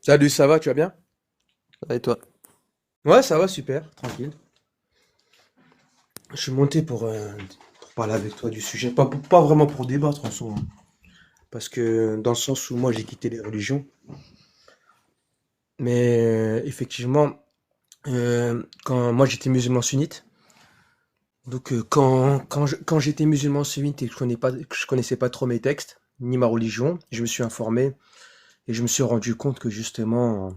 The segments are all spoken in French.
Salut, ça va, tu vas bien? Ça va et toi? Ouais, ça va, super, tranquille. Je suis monté pour parler avec toi du sujet, pas vraiment pour débattre en soi, hein, parce que dans le sens où moi j'ai quitté les religions, mais effectivement, quand moi j'étais musulman sunnite, donc quand j'étais musulman sunnite et que je connaissais pas trop mes textes, ni ma religion, je me suis informé et je me suis rendu compte que justement,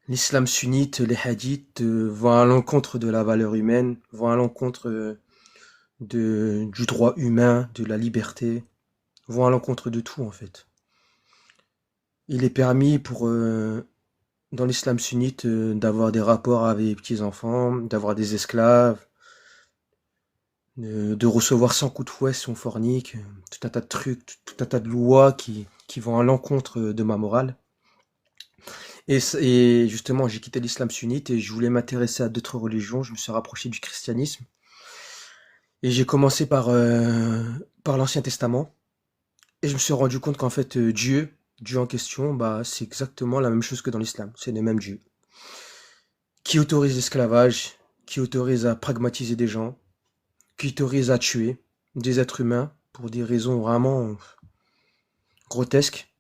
l'islam sunnite, les hadiths vont à l'encontre de la valeur humaine, vont à l'encontre du droit humain, de la liberté, vont à l'encontre de tout en fait. Il est permis dans l'islam sunnite d'avoir des rapports avec les petits-enfants, d'avoir des esclaves, de recevoir sans coup de fouet si on fornique, tout un tas de trucs, tout un tas de lois qui vont à l'encontre de ma morale. Et justement, j'ai quitté l'islam sunnite et je voulais m'intéresser à d'autres religions. Je me suis rapproché du christianisme et j'ai commencé par l'Ancien Testament. Et je me suis rendu compte qu'en fait, Dieu en question, bah, c'est exactement la même chose que dans l'islam. C'est le même Dieu. Qui autorise l'esclavage, qui autorise à pragmatiser des gens, qui autorise à tuer des êtres humains pour des raisons vraiment grotesques.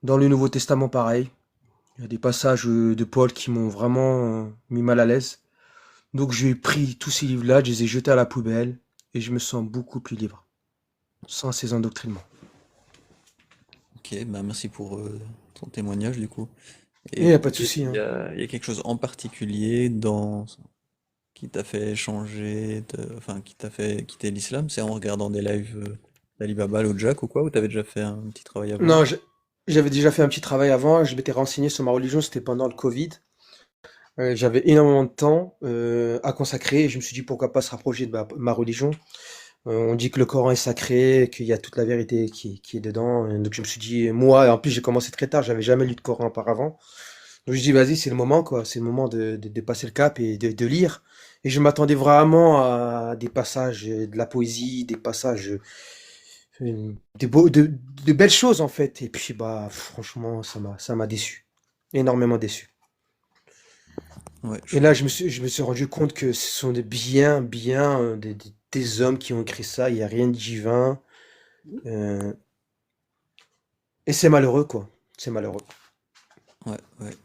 Dans le Nouveau Testament, pareil. Il y a des passages de Paul qui m'ont vraiment mis mal à l'aise. Donc j'ai pris tous ces livres-là, je les ai jetés à la poubelle et je me sens beaucoup plus libre, sans ces endoctrinements. Ok, bah merci pour ton témoignage du coup. Et il Et n'y a pas de ok, souci, hein. il y a quelque chose en particulier qui t'a fait changer, enfin qui t'a fait quitter l'islam, c'est en regardant des lives d'Ali Baba ou Jack ou quoi, ou t'avais déjà fait un petit travail avant? Non, j'avais déjà fait un petit travail avant, je m'étais renseigné sur ma religion, c'était pendant le Covid. J'avais énormément de temps à consacrer et je me suis dit pourquoi pas se rapprocher de ma religion. On dit que le Coran est sacré, qu'il y a toute la vérité qui est dedans. Donc je me suis dit, moi, en plus j'ai commencé très tard, j'avais jamais lu de Coran auparavant. Donc je dis vas-y, c'est le moment quoi, c'est le moment de passer le cap et de lire. Et je m'attendais vraiment à des passages de la poésie, des passages de belles choses en fait. Et puis bah franchement, ça m'a déçu, énormément déçu. Ouais, Et je là, comprends. je me suis rendu compte que ce sont bien des hommes qui ont écrit ça. Il n'y a rien de divin. euh, et c'est malheureux, quoi. C'est malheureux. Ouais, ouais.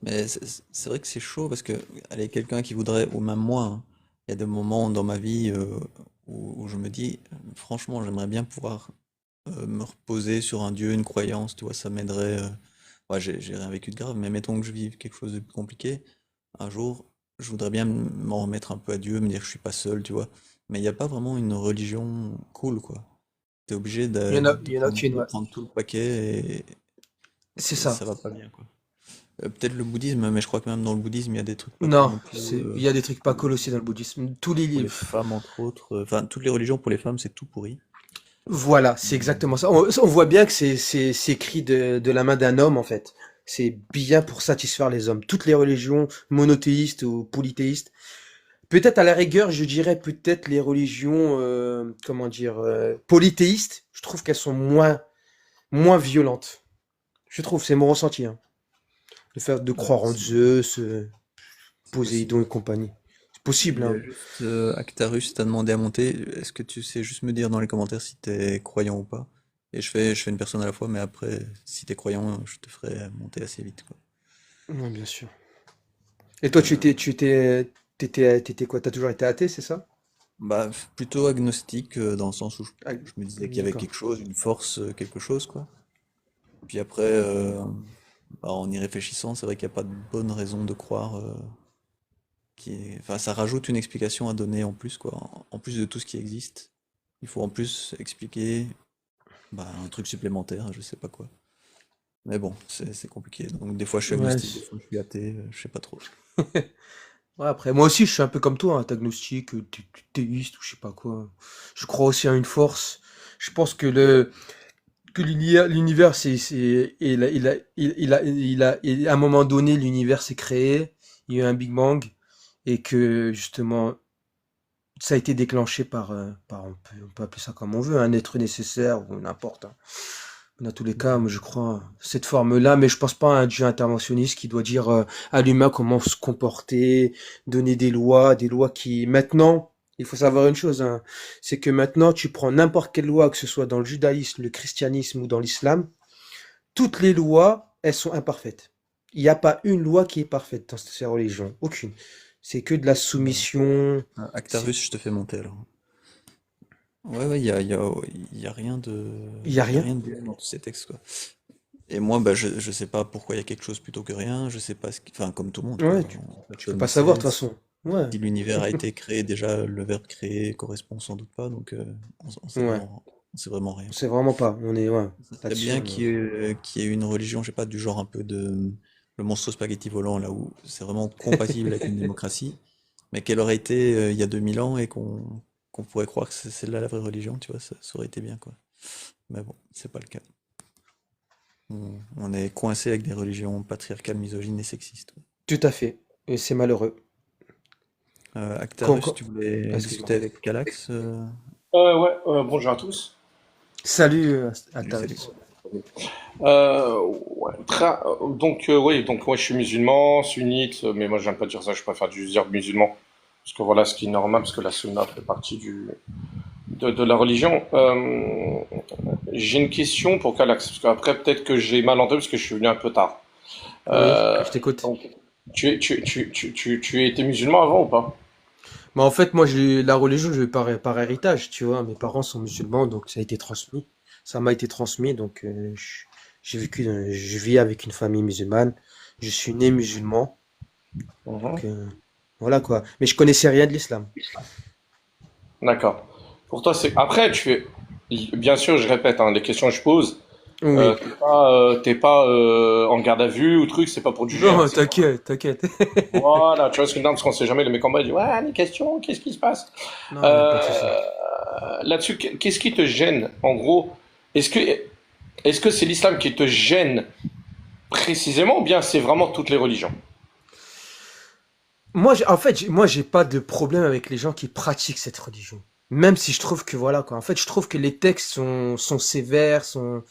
Mais c'est vrai que c'est chaud parce que, allez, quelqu'un qui voudrait, ou même moi, hein, il y a des moments dans ma vie où je me dis, franchement, j'aimerais bien pouvoir me reposer sur un Dieu, une croyance, tu vois, ça m'aiderait. Ouais, j'ai rien vécu de grave, mais mettons que je vive quelque chose de plus compliqué. Un jour, je voudrais bien m'en remettre un peu à Dieu, me dire que je suis pas seul, tu vois. Mais il n'y a pas vraiment une religion cool, quoi. T'es obligé Il y en a qu'une, de ouais. prendre tout le paquet C'est et ça. ça va pas bien, quoi. Peut-être le bouddhisme, mais je crois que même dans le bouddhisme, il y a des trucs pas cool Non, non plus. il y a des trucs pas cool aussi dans le bouddhisme. Tous les Pour les livres. femmes, entre autres. Enfin, toutes les religions pour les femmes, c'est tout pourri. Voilà, c'est exactement ça. On voit bien que c'est écrit de la main d'un homme, en fait. C'est bien pour satisfaire les hommes. Toutes les religions monothéistes ou polythéistes. Peut-être à la rigueur, je dirais peut-être les religions, comment dire, polythéistes. Je trouve qu'elles sont moins violentes. Je trouve, c'est mon ressenti, hein. De Ouais, croire en Zeus, c'est Poséidon possible. et compagnie. C'est possible, Il y hein. a juste Actarus t'a demandé à monter. Est-ce que tu sais juste me dire dans les commentaires si t'es croyant ou pas? Et je fais une personne à la fois, mais après, si t'es croyant, je te ferai monter assez vite, quoi. Ouais, bien sûr. Et toi, t'étais quoi? T'as toujours été athée, c'est ça? Bah, plutôt agnostique, dans le sens où Ah, je me disais qu'il y avait d'accord. quelque chose, une force, quelque chose, quoi. Puis après, bah, en y réfléchissant, c'est vrai qu'il n'y a pas de bonne raison de croire. Enfin, ça rajoute une explication à donner en plus, quoi. En plus de tout ce qui existe, il faut en plus expliquer bah, un truc supplémentaire, je sais pas quoi. Mais bon, c'est compliqué. Donc des fois je suis Ouais. agnostique, des fois je suis athée, je sais pas trop. Ouais, après, moi aussi, je suis un peu comme toi, hein, agnostique, théiste ou je sais pas quoi. Je crois aussi à une force. Je pense que l'univers, à un moment donné, l'univers s'est créé, il y a eu un Big Bang, et que justement, ça a été déclenché par, on peut appeler ça comme on veut, un être nécessaire ou n'importe, hein. Dans tous les cas, moi, je crois cette forme-là, mais je pense pas à un Dieu interventionniste qui doit dire à l'humain comment se comporter, donner des lois qui maintenant, il faut savoir une chose, hein, c'est que maintenant tu prends n'importe quelle loi, que ce soit dans le judaïsme, le christianisme ou dans l'islam, toutes les lois, elles sont imparfaites. Il n'y a pas une loi qui est parfaite dans ces religions, aucune. C'est que de la Voilà. soumission, c'est, Actarus, je te fais monter alors. Ouais, ouais, il y a rien il y a il y a rien. rien de bien dans tous ces textes, quoi. Et moi, bah, je sais pas pourquoi il y a quelque chose plutôt que rien, je sais pas enfin, comme tout le monde, quoi. Ouais, tu peux Personne ne pas savoir sait. de toute façon. Ouais, Si l'univers a été créé, déjà, le verbe créer correspond sans doute pas, donc ouais. on sait vraiment rien, C'est quoi. vraiment pas. On est, ouais, Ça serait là-dessus, bien on est. qu'il y ait une religion, je sais pas, du genre un peu de le monstre spaghetti volant, là où c'est vraiment compatible avec une démocratie, mais qu'elle aurait été il y a 2000 ans et qu'on pourrait croire que c'est celle-là la vraie religion, tu vois, ça aurait été bien, quoi. Mais bon, c'est pas le cas. On est coincé avec des religions patriarcales, misogynes et sexistes. Tout à fait. Et c'est malheureux. Actarus, tu Ah, voulais excuse-moi. discuter avec Calax? Ouais, bonjour à tous. Salut, Salut, salut. Altarius. Ouais, oui, donc ouais, je suis musulman, sunnite, mais moi j'aime pas dire ça, je préfère juste dire musulman, parce que voilà, ce qui est normal, parce que la sunna fait partie de la religion. J'ai une question pour Kalax, parce qu'après peut-être que j'ai mal entendu, parce que je suis venu un peu tard. Oui, Euh, je t'écoute. donc, tu étais musulman avant ou pas? Mais en fait, moi, la religion, je l'ai par héritage, tu vois. Mes parents sont musulmans, donc ça a été transmis. Ça m'a été transmis, donc je vis avec une famille musulmane. Je suis né musulman, Mhm. donc voilà quoi. Mais je connaissais rien de l'islam. D'accord. Pour toi, c'est. Après, bien sûr, je répète, hein, les questions que je pose. Oui. T'es pas en garde à vue ou truc, c'est pas pour te juger, hein, Non, t'inquiète, t'inquiète. voilà, tu vois ce que je veux dire, parce qu'on sait jamais, les mecs en bas ils disent ouais, les questions, qu'est-ce qui se passe? Non, il n'y a pas de souci. Euh, Là-dessus, qu'est-ce qui te gêne, en gros? Est-ce que est-ce que c'est l'islam qui te gêne précisément ou bien c'est vraiment toutes les religions? Moi, en fait, moi, j'ai pas de problème avec les gens qui pratiquent cette religion. Même si je trouve que voilà quoi. En fait, je trouve que les textes sont sévères, sont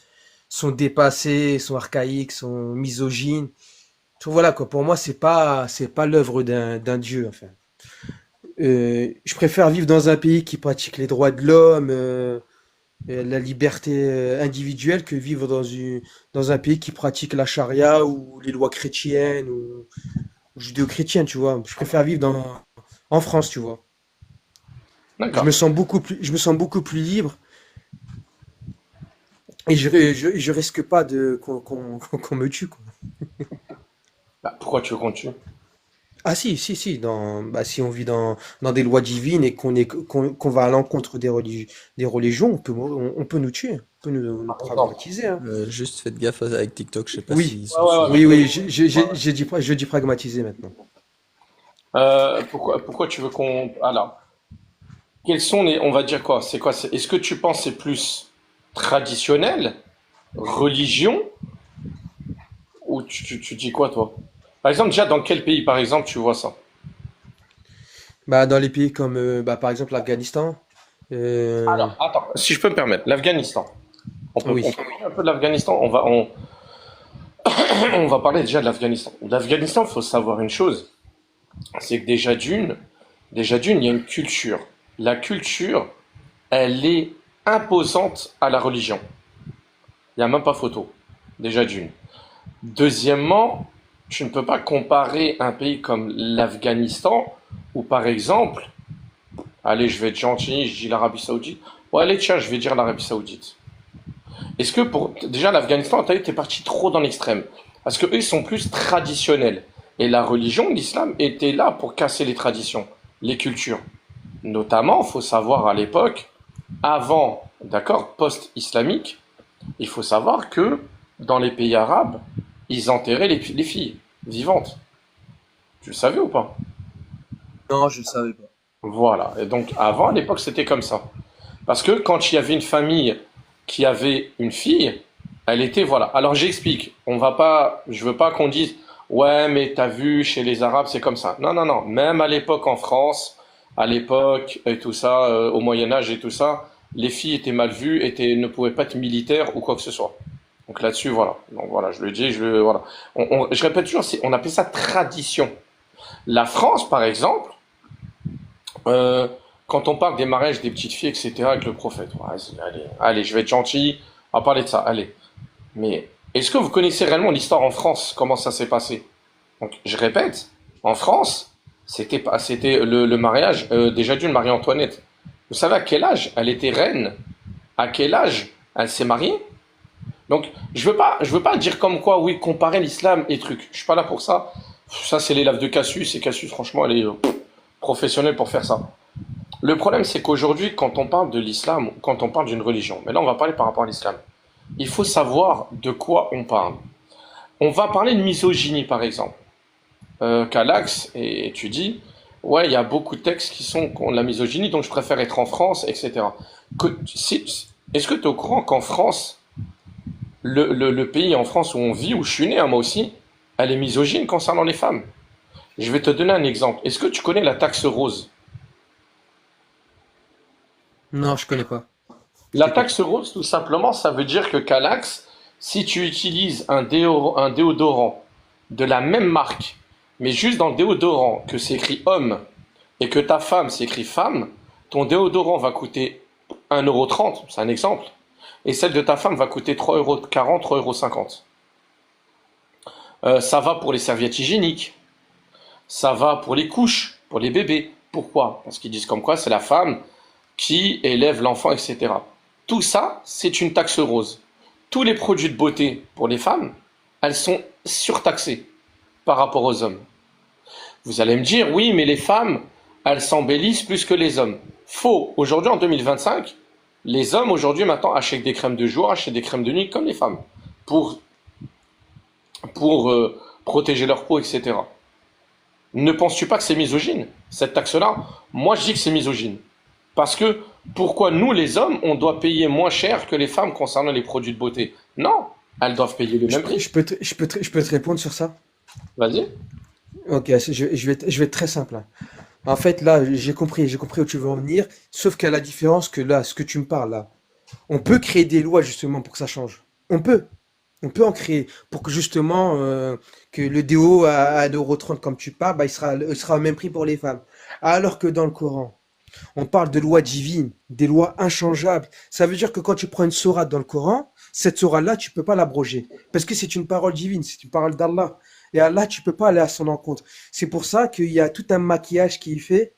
dépassés, sont archaïques, sont misogynes. Tout voilà quoi. Pour moi, c'est pas l'œuvre d'un dieu. Enfin, je préfère vivre dans un pays qui pratique les droits de l'homme, la liberté individuelle, que vivre dans un pays qui pratique la charia ou les lois chrétiennes ou judéo-chrétiennes. Tu vois. Je préfère vivre en France, tu vois. D'accord. Je me sens beaucoup plus libre et je risque pas qu'on me tue, quoi. Bah, pourquoi tu veux qu'on tue? Ah si, bah, si on vit dans des lois divines et qu'on va à l'encontre des religions, on peut nous tuer, on peut nous Par exemple. pragmatiser, hein. Juste faites gaffe avec TikTok, je sais pas Oui, s'ils Ouais, sont ouais, ouais, sous. oui, ouais. je dis pragmatiser maintenant. Pourquoi tu veux qu'on. Alors, quels sont les. On va dire quoi? C'est quoi? Est-ce que tu penses que c'est plus traditionnel, religion, ou tu dis quoi, toi? Par exemple, déjà, dans quel pays, par exemple, tu vois ça? Bah, dans les pays comme, bah, par exemple, l'Afghanistan, euh, Alors, attends, si je peux me permettre, l'Afghanistan. On oui. peut parler un peu de l'Afghanistan. On va parler déjà de l'Afghanistan. L'Afghanistan, il faut savoir une chose, c'est que déjà d'une, il y a une culture. La culture, elle est imposante à la religion. Il n'y a même pas photo. Déjà d'une. Deuxièmement, tu ne peux pas comparer un pays comme l'Afghanistan, où par exemple, allez, je vais être gentil, je dis l'Arabie Saoudite. Bon, allez, tiens, je vais dire l'Arabie Saoudite. Est-ce que déjà l'Afghanistan, t'as été parti trop dans l'extrême? Parce que eux, ils sont plus traditionnels. Et la religion, l'islam, était là pour casser les traditions, les cultures. Notamment, il faut savoir à l'époque, avant, d'accord, post-islamique, il faut savoir que dans les pays arabes, ils enterraient les filles vivantes. Tu le savais ou pas? Non, je ne savais pas. Voilà. Et donc, avant, à l'époque, c'était comme ça. Parce que quand il y avait une famille qui avait une fille, elle était, voilà. Alors, j'explique. Je veux pas qu'on dise, ouais, mais t'as vu, chez les Arabes, c'est comme ça. Non, non, non. Même à l'époque en France, à l'époque et tout ça, au Moyen Âge et tout ça, les filles étaient mal vues, ne pouvaient pas être militaires ou quoi que ce soit. Donc là-dessus, voilà. Donc voilà, je le dis, voilà. Je répète toujours, on appelle ça tradition. La France, par exemple, euh, quand on parle des mariages des petites filles, etc., avec le prophète, ouais, allez, je vais être gentil, on va parler de ça, allez. Mais est-ce que vous connaissez réellement l'histoire en France, comment ça s'est passé? Donc, je répète, en France, c'était le mariage déjà d'une Marie-Antoinette. Vous savez à quel âge elle était reine? À quel âge elle s'est mariée? Donc, je veux pas dire comme quoi, oui, comparer l'islam et trucs. Je suis pas là pour ça. Ça, c'est l'élève de Cassius, et Cassius, franchement, elle est professionnelle pour faire ça. Le problème, c'est qu'aujourd'hui, quand on parle de l'islam, quand on parle d'une religion, mais là, on va parler par rapport à l'islam, il faut savoir de quoi on parle. On va parler de misogynie, par exemple. Calax, et tu dis, ouais, il y a beaucoup de textes qui sont contre la misogynie, donc je préfère être en France, etc. Est-ce que tu es au courant qu'en France, le pays en France où on vit, où je suis né, hein, moi aussi, elle est misogyne concernant les femmes. Je vais te donner un exemple. Est-ce que tu connais la taxe rose? Non, je connais pas. Je La t'écoute. taxe rose, tout simplement, ça veut dire que Calax, si tu utilises un déodorant de la même marque, mais juste dans le déodorant que c'est écrit homme et que ta femme c'est écrit femme, ton déodorant va coûter 1,30 €, c'est un exemple, et celle de ta femme va coûter 3,40 €, 3,50 €. Ça va pour les serviettes hygiéniques, ça va pour les couches, pour les bébés. Pourquoi? Parce qu'ils disent comme quoi c'est la femme qui élève l'enfant, etc. Tout ça, c'est une taxe rose. Tous les produits de beauté pour les femmes, elles sont surtaxées par rapport aux hommes. Vous allez me dire, oui, mais les femmes, elles s'embellissent plus que les hommes. Faux. Aujourd'hui, en 2025, les hommes, aujourd'hui, maintenant, achètent des crèmes de jour, achètent des crèmes de nuit comme les femmes. Pour, pour protéger leur peau, etc. Ne penses-tu pas que c'est misogyne, cette taxe-là? Moi, je dis que c'est misogyne. Parce que pourquoi nous, les hommes, on doit payer moins cher que les femmes concernant les produits de beauté? Non, elles doivent payer le même prix. Je peux te répondre sur ça? Vas-y. Ok, je vais être très simple, hein. En fait, là, j'ai compris où tu veux en venir. Sauf qu'à la différence que là, ce que tu me parles là, on peut créer des lois justement pour que ça change. On peut. On peut en créer pour que justement que le déo à 1,30 € comme tu parles, bah, il sera au même prix pour les femmes. Alors que dans le Coran, on parle de lois divines, des lois inchangeables. Ça veut dire que quand tu prends une sourate dans le Coran, cette sourate-là, tu peux pas l'abroger. Parce que c'est une parole divine, c'est une parole d'Allah. Et Allah, tu peux pas aller à son encontre. C'est pour ça qu'il y a tout un maquillage qui est fait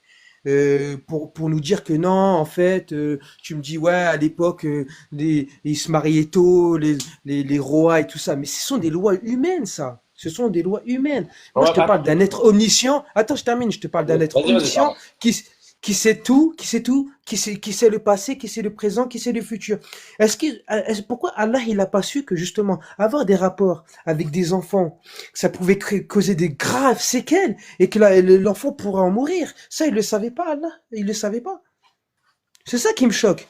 pour nous dire que non, en fait, tu me dis, ouais, à l'époque, ils se mariaient tôt, les rois et tout ça. Mais ce sont des lois humaines, ça. Ce sont des lois humaines. Moi, Ouais, je te parle d'un être omniscient. Attends, je termine. Je te parle d'un être vas-y, omniscient pardon. qui, qui sait tout, qui sait le passé, qui sait le présent, qui sait le futur. Pourquoi Allah, il a pas su que justement, avoir des rapports avec des enfants, que ça pouvait causer des graves séquelles et que l'enfant pourrait en mourir? Ça, il le savait pas, Allah. Il le savait pas. C'est ça qui me choque.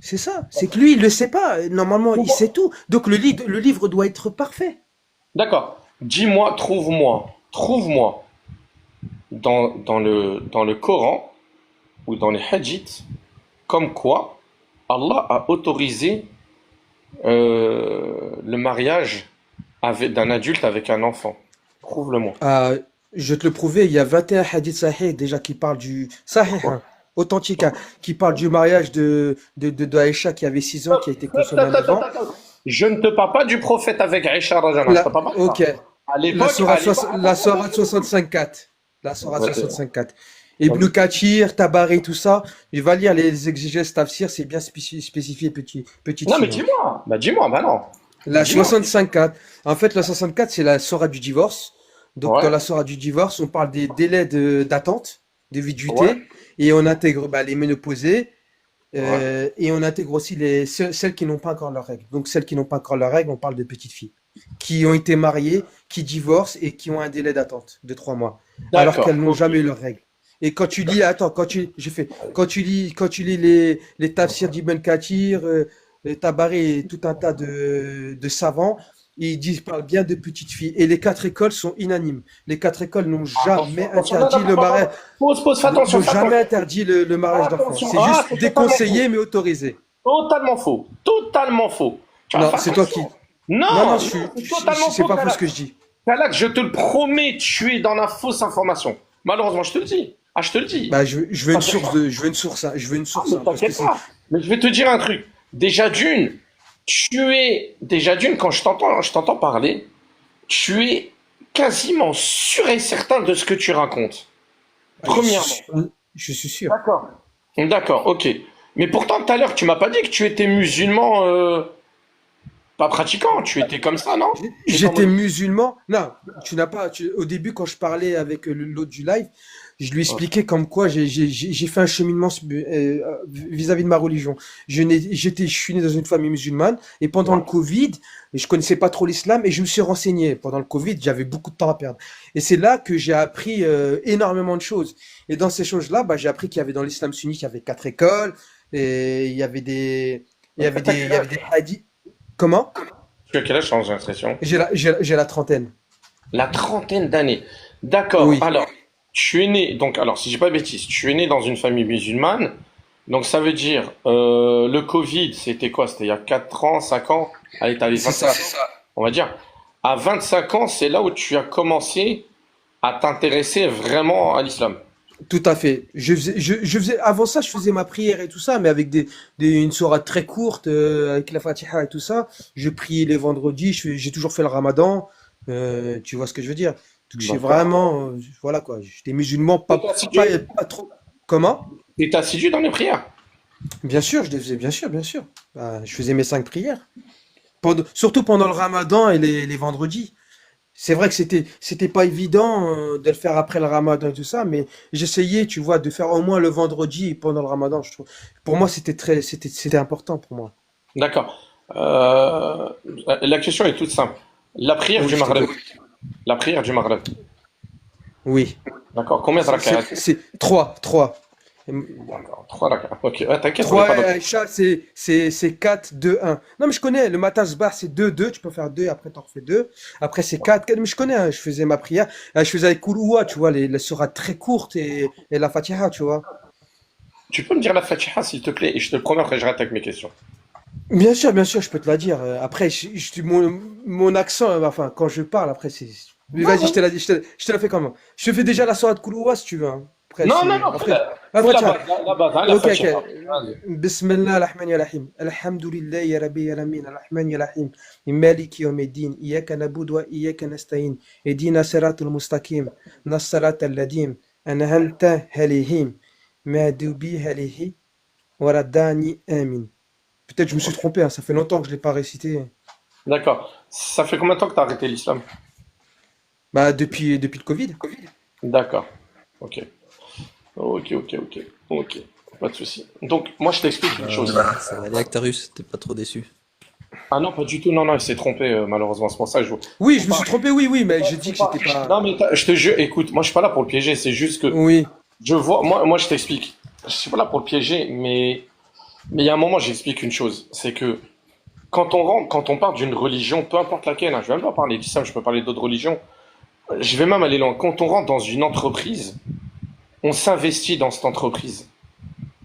C'est ça. C'est que lui, il le sait pas. Normalement, il sait tout. Donc, le livre doit être parfait. D'accord. Dis-moi, trouve-moi dans le Coran ou dans les hadiths, comme quoi Allah a autorisé le mariage d'un adulte avec un enfant. Prouve-le-moi. Ah, je vais te le prouver, il y a 21 hadiths sahih déjà qui parlent du sahih, Ouais. hein, authentique, hein, qui parlent du mariage de Aïcha qui avait 6 ans, qui a été consommé un enfant. Je ne te parle pas du prophète avec Aïcha Rajana, je te parle pas de Ok, ça. la Attends. sourate 65.4. La sourate Ouais, 65.4. Ibn Kathir, Tabari, tout ça, il va lire les exégèses tafsir, c'est bien spécifié, petite non, mais fille, hein. dis-moi. Bah, dis-moi, bah non. La Dis-moi. 65.4. En fait, la 64, c'est la sourate du divorce. Donc, dans Ouais, la sourate du divorce, on parle des délais d'attente, de ouais, viduité, et on intègre bah, les ménopausées, ouais. et on intègre aussi celles qui n'ont pas encore leurs règles. Donc, celles qui n'ont pas encore leurs règles, on parle de petites filles, qui ont été mariées, qui divorcent et qui ont un délai d'attente de 3 mois, alors D'accord. qu'elles n'ont Ok. jamais eu leurs règles. Et quand tu lis, attends, quand tu lis les tafsirs d'Ibn Kathir, les Tabari et tout un tas de savants, ils disent, parlent bien de petites filles. Et les 4 écoles sont unanimes. Les 4 écoles n'ont Attention, jamais attention. Non, interdit non, le non, non, mariage, non. Pause, fais attention, n'ont fais jamais attention. interdit le mariage d'enfants. Attention. C'est Ah, juste c'est totalement faux. déconseillé mais autorisé. Totalement faux. Totalement faux. Tu vas Non, faire c'est toi attention. qui. Non, non, Non, non, c'est totalement c'est faux, pas faux ce Khalak. que je dis. Khalak, je te le promets, tu es dans la fausse information. Malheureusement, je te le dis. Ah, je te le dis. Bah, je veux une T'inquiète source pas. je veux une source, hein, je veux une Ah, source, mais hein, parce que t'inquiète c'est, pas. Mais je vais te dire un truc. Déjà d'une, quand je t'entends parler, tu es quasiment sûr et certain de ce que tu racontes. je suis Premièrement. sûr, je suis sûr. D'accord. D'accord, ok. Mais pourtant, tout à l'heure, tu m'as pas dit que tu étais musulman, pas pratiquant. Tu étais comme ça, non? Tu étais en J'étais mode. musulman. Non, tu n'as pas. Au début, quand je parlais avec l'autre du live, je lui expliquais comme quoi j'ai fait un cheminement vis-à-vis de ma religion. Je suis né dans une famille musulmane et pendant le Covid, je connaissais pas trop l'islam et je me suis renseigné. Pendant le Covid, j'avais beaucoup de temps à perdre. Et c'est là que j'ai appris énormément de choses. Et dans ces choses-là, bah, j'ai appris qu'il y avait dans l'islam sunnite, il y avait 4 écoles et il y avait des hadiths. Comment? Tu as quel âge sans indiscrétion? J'ai la trentaine. La trentaine d'années. D'accord. Oui, Alors, tu es né, donc, alors, si j'ai pas de bêtises, tu es né dans une famille musulmane. Donc, ça veut dire, le Covid, c'était quoi? C'était il y a 4 ans, 5 ans? Allez, t'avais c'est 25 ça. ans, on va dire. À 25 ans, c'est là où tu as commencé à t'intéresser vraiment à l'islam. Tout à fait. Avant ça, je faisais ma prière et tout ça, mais avec une sourate très courte, avec la Fatiha et tout ça. Je priais les vendredis, j'ai toujours fait le Ramadan. Tu vois ce que je veux dire? Donc j'ai D'accord. vraiment, voilà quoi. J'étais musulman, T'es assidu, pas trop. Comment? t'es assidu dans les prières. Bien sûr, je les faisais, bien sûr, bien sûr. Bah, je faisais mes 5 prières. Surtout pendant le Ramadan et les vendredis. C'est vrai que c'était pas évident de le faire après le Ramadan et tout ça, mais j'essayais, tu vois, de faire au moins le vendredi pendant le Ramadan, je trouve. Pour moi, c'était important pour moi. D'accord. La question est toute simple. La prière Oui, du je Maghreb. t'écoute. La prière du Maghreb. Oui. D'accord. Combien de rak'at? C'est trois. D'accord. 3 rak'at. Ok. Ouais, t'inquiète, on n'est 3 pas et dans. Aïcha, c'est 4, 2, 1. Non, mais je connais, le matin se barre, c'est 2, 2, tu peux faire 2, après t'en refais 2. Après c'est 4, 4, mais je connais, hein, je faisais ma prière. Je faisais avec Kouloua, tu vois, les sourates très courtes et la Fatiha, tu vois. Tu peux me dire la Fatiha, s'il te plaît, et je te le promets, après je rate avec mes questions. Bien sûr, je peux te la dire. Après, mon accent, enfin, quand je parle, après, c'est. Mais Non, vas-y, je non. te la dis, je te la fais comment? Je te fais déjà la soirée de Kouloua si tu veux, hein. Après, Non, non, c'est. non, Après, fais après, tiens. la base, hein, la Ok, ok. Fatiha. Vas-y. Bismillah ar-Rahman ar-Rahim. Alhamdulillah ya Rabbi alamin. Ar-Rahman ya Rahim. Maliki yawmiddin. Iyyaka na'budu wa iyyaka nasta'in. Ihdina siratal mustaqim. Nas-siratal ladhim. An'amta alayhim. Maghdubi alayhim. Waladhdallin. Amin. Peut-être je me suis Ok. trompé, hein, ça fait longtemps que je l'ai pas récité. D'accord. Ça fait combien de temps que tu as arrêté l'islam? Bah depuis le Covid. D'accord. Ok. Ok, ok, ok. Ok. Pas de souci. Donc, moi, je t'explique une chose. Ça va aller Actarus, t'es pas trop déçu. Ah non, pas du tout. Non, non, il s'est trompé, malheureusement. C'est pour ça que je. Oui, Faut je me suis pas. trompé, oui, oui, mais j'ai dit Faut que pas. j'étais pas. Non, mais je te jure, écoute, moi, je suis pas là pour le piéger. C'est juste que Oui, je vois. Moi, je t'explique. Je suis pas là pour le piéger, mais il y a un moment, j'explique une chose. C'est que quand on rentre, quand on parle d'une religion, peu importe laquelle, hein, je vais même pas parler d'islam, je peux parler d'autres religions. Je vais même aller loin. Quand on rentre dans une entreprise, on s'investit dans cette entreprise.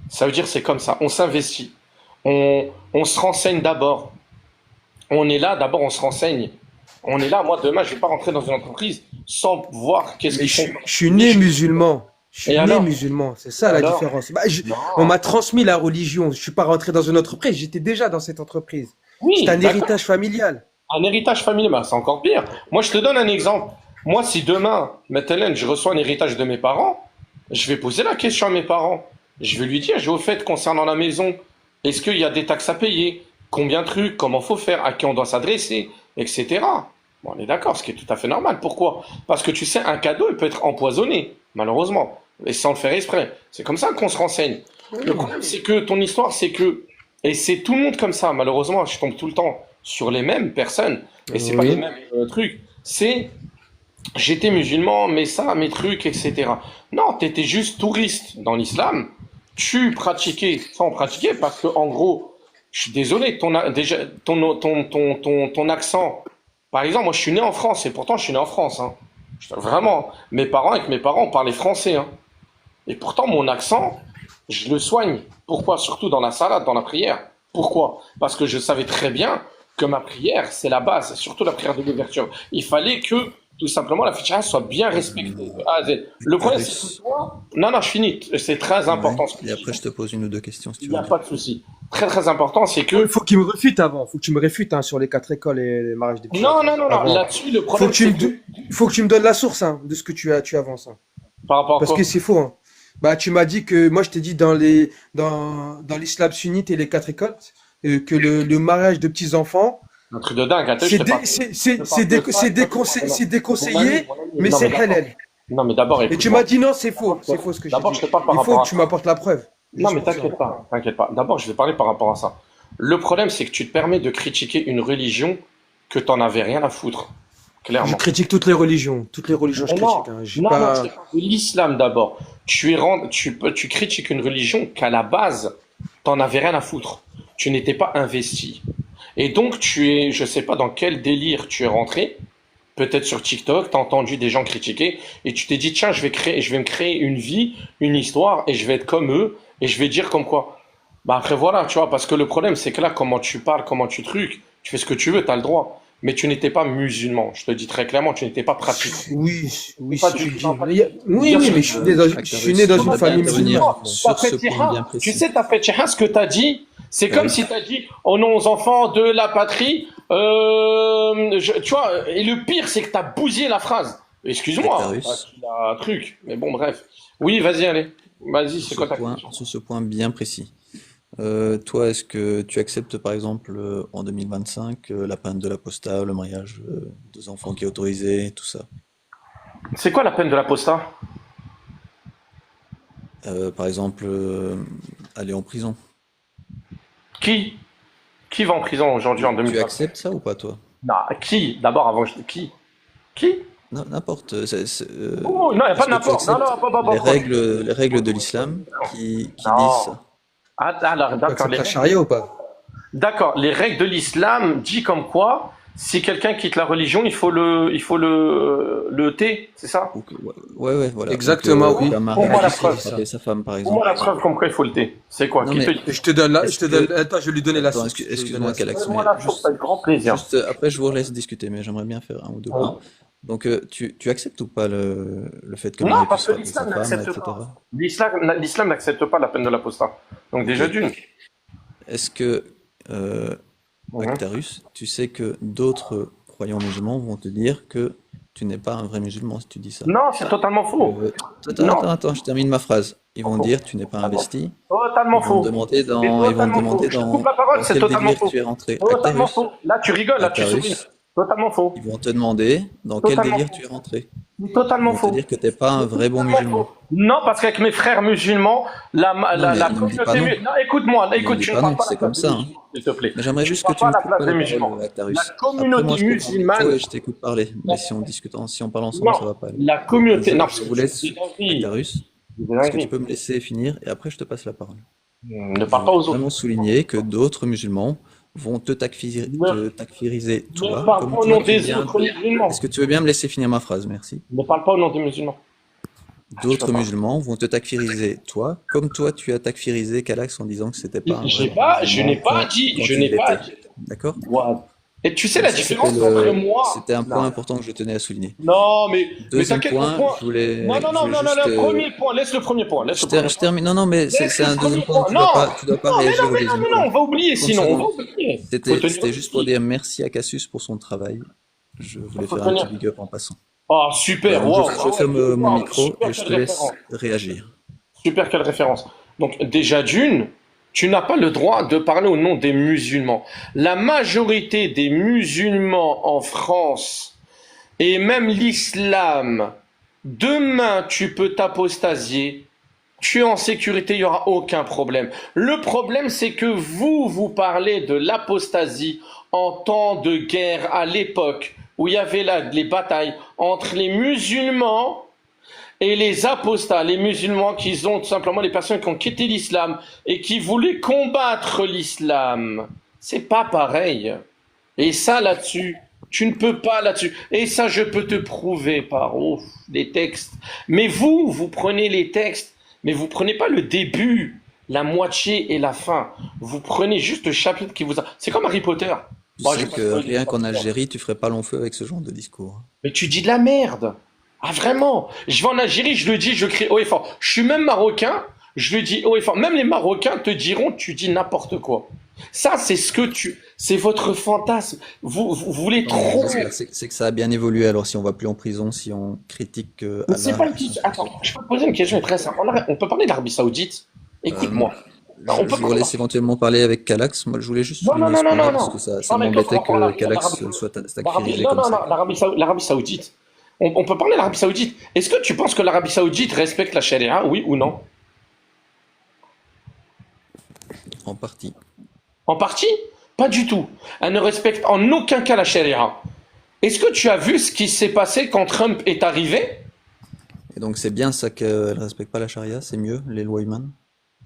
Ça veut dire c'est comme ça. On s'investit. On se renseigne d'abord. On est là, d'abord on se renseigne. On est là, moi demain je vais pas rentrer dans une entreprise sans voir qu'est-ce mais qu'ils font. je suis Mais né musulman. Je suis Et né alors? musulman, c'est ça la Alors? différence. Bah, on Non. m'a transmis la religion. Je suis pas rentré dans une entreprise, j'étais déjà dans cette entreprise. C'est Oui, un d'accord. héritage familial. Un héritage familial, bah, c'est encore pire. Moi je te donne un exemple. Moi si demain, maintenant, je reçois un héritage de mes parents, je vais poser la question à mes parents. Je vais lui dire, au fait, concernant la maison, est-ce qu'il y a des taxes à payer? Combien de trucs? Comment faut faire? À qui on doit s'adresser? Etc. Bon, on est d'accord, ce qui est tout à fait normal. Pourquoi? Parce que tu sais, un cadeau, il peut être empoisonné, malheureusement, et sans le faire exprès. C'est comme ça qu'on se renseigne. Le Oui. problème, c'est que ton histoire, c'est que, et c'est tout le monde comme ça, malheureusement, je tombe tout le temps sur les mêmes personnes, et c'est pas les Oui. mêmes trucs. C'est j'étais musulman, mais ça, mes trucs, etc. Non, t'étais juste touriste dans l'islam. Tu pratiquais sans pratiquer parce que, en gros, je suis désolé, déjà, ton accent. Par exemple, moi, je suis né en France et pourtant, je suis né en France, hein. Vraiment, avec mes parents, on parlait français, hein. Et pourtant, mon accent, je le soigne. Pourquoi? Surtout dans la salade, dans la prière. Pourquoi? Parce que je savais très bien que ma prière, c'est la base, surtout la prière de l'ouverture. Il fallait que, tout simplement, la Fatiha soit bien respectée de A à Z. Le problème, c'est que Actarus. toi, non, non, je finis, c'est très Ouais. important ce que Et tu après, dis. je te pose une ou deux questions si Il tu n'y veux a bien. pas de souci. Très, très important, c'est Il que, faut qu'il me réfute avant. Faut que tu me réfutes hein, sur les 4 écoles et les mariages des petits non, enfants. non, non, non, Avant. là-dessus, le Faut problème, que tu c'est me, que, faut que tu me donnes la source hein, de ce que tu avances. Hein. par rapport à Parce que quoi? c'est faux. Hein. Bah, tu m'as dit que moi, je t'ai dit dans l'islam sunnite et les 4 écoles que le mariage de petits enfants, Un truc de dingue, attends, je c'est te parle. dé- Je te parle de ça, c'est mon ami, déconseillé, mon ami. mais Non, c'est mais d'abord, halal. non, mais d'abord, Et tu écoute-moi. m'as dit non, c'est faux. C'est faux ce que j'ai D'abord, je dit. te parle par Il faut rapport que à tu ça. m'apportes la preuve. Non, Juste mais pour ça. t'inquiète pas, t'inquiète pas. D'abord, je vais parler par rapport à ça. Le problème, c'est que tu te permets de critiquer une religion que t'en avais rien à foutre, Je clairement. critique toutes les religions. Toutes les religions, je Mais non, critique. Hein. J'ai non, non, je te pas. parle de l'islam d'abord. Tu critiques une religion qu'à la base, t'en avais rien à foutre. Tu n'étais pas investi. Et donc, je sais pas dans quel délire tu es rentré. Peut-être sur TikTok, t'as entendu des gens critiquer et tu t'es dit, tiens, je vais me créer une vie, une histoire et je vais être comme eux et je vais dire comme quoi. Bah après voilà, tu vois, parce que le problème c'est que là, comment tu parles, comment tu trucs, tu fais ce que tu veux, t'as le droit. Mais tu n'étais pas musulman, je te le dis très clairement, tu n'étais pas pratiquant. Oui, oui, Pas si du tu tout, le dis. non, pas Mais du tout. oui, Bien oui, sûr. mais je suis né Actarus, dans une j'aimerais bien famille intervenir musulmane. T'as sur fait ce point Tiha, bien tu précis. sais, t'as fait Tiha, ce que t'as dit, c'est comme Oui. si t'as dit, oh non, aux enfants de la patrie, tu vois, et le pire, c'est que t'as bousillé la phrase. Excuse-moi, hein, Actarus, il a un truc, mais bon, bref. Oui, vas-y, allez. Vas-y, c'est quoi ta question? sur ce point bien précis. Toi, est-ce que tu acceptes par exemple en 2025 la peine de l'apostat, le mariage des enfants qui est autorisé, tout ça? C'est quoi la peine de l'apostat? Par exemple, aller en prison. Qui? Qui va en prison aujourd'hui en Tu 2025? acceptes ça ou pas, toi? Non, qui? D'abord, avant, qui? Qui? Non, n'importe. Oh, non, il n'y a pas Est-ce de que tu n'importe. Non, non, acceptes hop, hop, hop, hop, hop. les règles de l'islam qui disent Non. ça? Ah, alors, Tu d'accord, acceptes la charia ou pas? les règles de l'islam dit comme quoi, si quelqu'un quitte la religion, il faut le thé, c'est ça? Ouais, voilà. Donc, Exactement, oui. qu'un Pour mari moi, la puisse preuve. frapper sa femme, par Pour moi, exemple. la preuve comme quoi il faut le thé. C'est quoi? Non, Qui mais te dit? Et je te donne là, je est-ce te donne. que... Attends, je vais lui donner la Attends, source. Je vais lui donner excuse-moi, la source. Calax, Donne-moi mais la source avec grand plaisir. après je vous laisse discuter, mais j'aimerais bien faire un ou deux points. Donc, tu acceptes ou pas le fait que le Non, mari parce puisse que frapper sa l'islam femme, n'accepte etc. pas. L'islam n'accepte pas la peine de l'apostat. Donc Ok. déjà d'une. Est-ce que, Mhm. Actarus, tu sais que d'autres croyants musulmans vont te dire que tu n'es pas un vrai musulman si tu dis ça? Non, c'est totalement faux. Non, Attends, je termine ma phrase. Ils vont faux. dire tu n'es pas investi. Totalement Ils vont faux. te demander C'est totalement faux. Je te coupe la parole, dans c'est quel totalement délire faux. tu es rentré. Totalement Actarus, faux. Là, tu rigoles, là, tu souris. Actarus, Totalement faux. ils vont te demander dans quel Totalement délire faux. tu es rentré. Ils Totalement vont te faux. dire que t'es pas un vrai bon Totalement musulman. faux. Non, parce qu'avec mes frères musulmans, Non, mais la ne me dis pas communauté. non. Non, écoute-moi, Ne me écoute, dis tu ne pas parles non, pas à la c'est comme place des ça, hein. musulmans, s'il te plaît. Mais j'aimerais Tu ne juste que parles tu pas à me la coupes place pas des la musulmans. parole, La Actarus. Après, moi, communauté je te prends le micro musulmane. et je t'écoute parler. Mais si on discute, si on parle ensemble, ça va pas aller. La Donc, communauté. Non, parce je que vous tu laisse, dis des dingueries. Actarus. Tu dis des Est-ce que tu dingueries. peux me laisser finir et après je te passe la parole? Ne Je parle pas veux aux autres. vraiment souligner que d'autres musulmans vont te Ne, takfiriser ne toi, parle comme pas au toi nom tu des viens autres de... musulmans. Est-ce que tu veux bien me laisser finir ma phrase? Merci. Ne parle pas au nom des musulmans. Tu peux D'autres pas. musulmans vont te takfiriser toi, comme toi tu as takfirisé Kalax en disant que c'était pas un vrai Je musulman n'ai pas dit, quand je il n'ai pas l'était. dit. D'accord? What? Et tu sais Donc la ça, c'était différence entre moi. c'était un point Non. important que je tenais à souligner. Non, mais Deuxième t'inquiète, mon point, point. Non, non, je non, voulais non, non, juste, le premier point. Laisse le premier point. Laisse le premier je point. termine. Non, non, mais Laisse c'est le un deuxième premier point. point. Non, Tu dois pas non, mais réagir non, au mais non, deuxième mais non, point. on va oublier sinon. On va Concernant, oublier. Faut tenir c'était juste pour aussi. dire merci à Cassius pour son travail. Je voulais Faut faire un petit tenir. big up en passant. Oh, Voilà, super, donc wow. je ferme mon Wow, micro super, et je quelle te laisse référence. réagir. Super, quelle référence. Donc, déjà d'une, tu n'as pas le droit de parler au nom des musulmans. La majorité des musulmans en France et même l'islam, demain, tu peux t'apostasier. Tu es en sécurité, il n'y aura aucun problème. Le problème, c'est que vous parlez de l'apostasie en temps de guerre à l'époque où il y avait les batailles entre les musulmans et les apostats, les musulmans qui ont tout simplement les personnes qui ont quitté l'islam et qui voulaient combattre l'islam. C'est pas pareil. Et ça là-dessus, tu ne peux pas là-dessus. Et ça, je peux te prouver par des textes. Mais vous prenez les textes, mais vous prenez pas le début, la moitié et la fin. Vous prenez juste le chapitre qui vous a... C'est comme Harry Potter. Tu Bon, je sais vais pas que spoiler rien ça. qu'en Algérie, tu ferais pas long feu avec ce genre de discours. Mais tu dis de la merde. Ah, vraiment? Je vais en Algérie, je le dis, je crie haut et fort. Je suis même marocain, je le dis haut et fort. Même les Marocains te diront, tu dis n'importe quoi. Ça, c'est ce que c'est votre fantasme. Vous voulez Non, mais trop. j'espère c'est que ça a bien évolué. Alors, si on va plus en prison, si on critique Mais c'est Allah pas une et son question. Attends, prophète. je peux te poser une question très simple. On peut parler d'Arabie Saoudite? Euh, Écoute-moi. Non, on je peut vous parler. laisse éventuellement parler avec Calax. Moi, je voulais juste Non, non, souligner non, ce non, point-là non, parce non. que ça Non, mais toi, m'embêtait que l'Arabie Calax soit sacralisé non, comme non, ça. non, l'Arabie Saoudite. On peut parler de l'Arabie Saoudite. Est-ce que tu penses que l'Arabie Saoudite respecte la charia, oui ou non? En partie. En partie? Pas du tout. Elle ne respecte en aucun cas la charia. Est-ce que tu as vu ce qui s'est passé quand Trump est arrivé? Et donc, c'est bien ça qu'elle ne respecte pas la charia, c'est mieux, les lois humaines?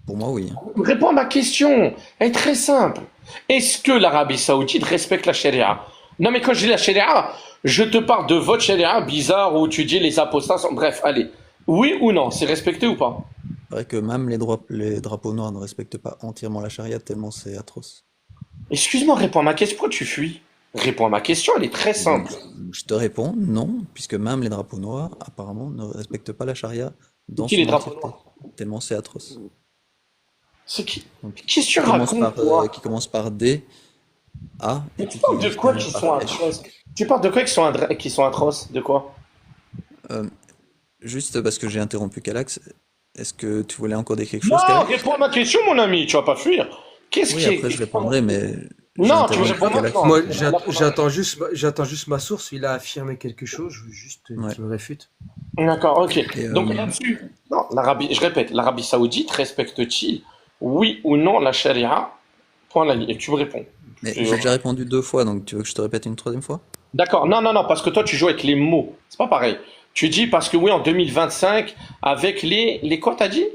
Pour moi, oui. Réponds à ma question. Elle est très simple. Est-ce que l'Arabie Saoudite respecte la charia? Non, mais quand je dis la charia, je te parle de votre charia bizarre où tu dis les apostats sont... Bref, allez. Oui ou non? C'est respecté ou pas? C'est vrai que même les drapeaux noirs ne respectent pas entièrement la charia tellement c'est atroce. Excuse-moi, réponds à ma question. Pourquoi tu fuis? Réponds à ma question, elle est très Et donc, simple. je te réponds non, puisque même les drapeaux noirs, apparemment, ne respectent pas la charia C'est dans qui les son drapeaux entièreté, noirs? tellement c'est atroce. C'est qui? Donc, Qu'est-ce que tu racontes, toi? qui commence par D, A, et Mais tu puis parles qui de se quoi termine qui par sont F. atroces? Tu parles de quoi qui sont atroces? De quoi? Euh, Juste parce que j'ai interrompu Calax, est-ce que tu voulais encore dire quelque chose, Non, Calax? réponds à ma question, mon ami, tu vas pas fuir. Qu'est-ce Oui, qui est... après je répondrai, mais j'ai Non, tu veux interrompu répondre Calax. maintenant. Moi, Là, pour j'attends juste ma source. Il a affirmé quelque chose. Je veux juste Ouais. qu'il me réfute. D'accord, ok. Et, Donc là-dessus, non, je répète, l'Arabie Saoudite respecte-t-il, oui ou non, la charia? Point la ligne. Et tu me réponds. mais Tu- j'ai déjà répondu 2 fois, donc tu veux que je te répète une troisième fois? D'accord, non, non, non, parce que toi, tu joues avec les mots. C'est pas pareil. Tu dis parce que oui, en 2025, avec les quoi, t'as dit?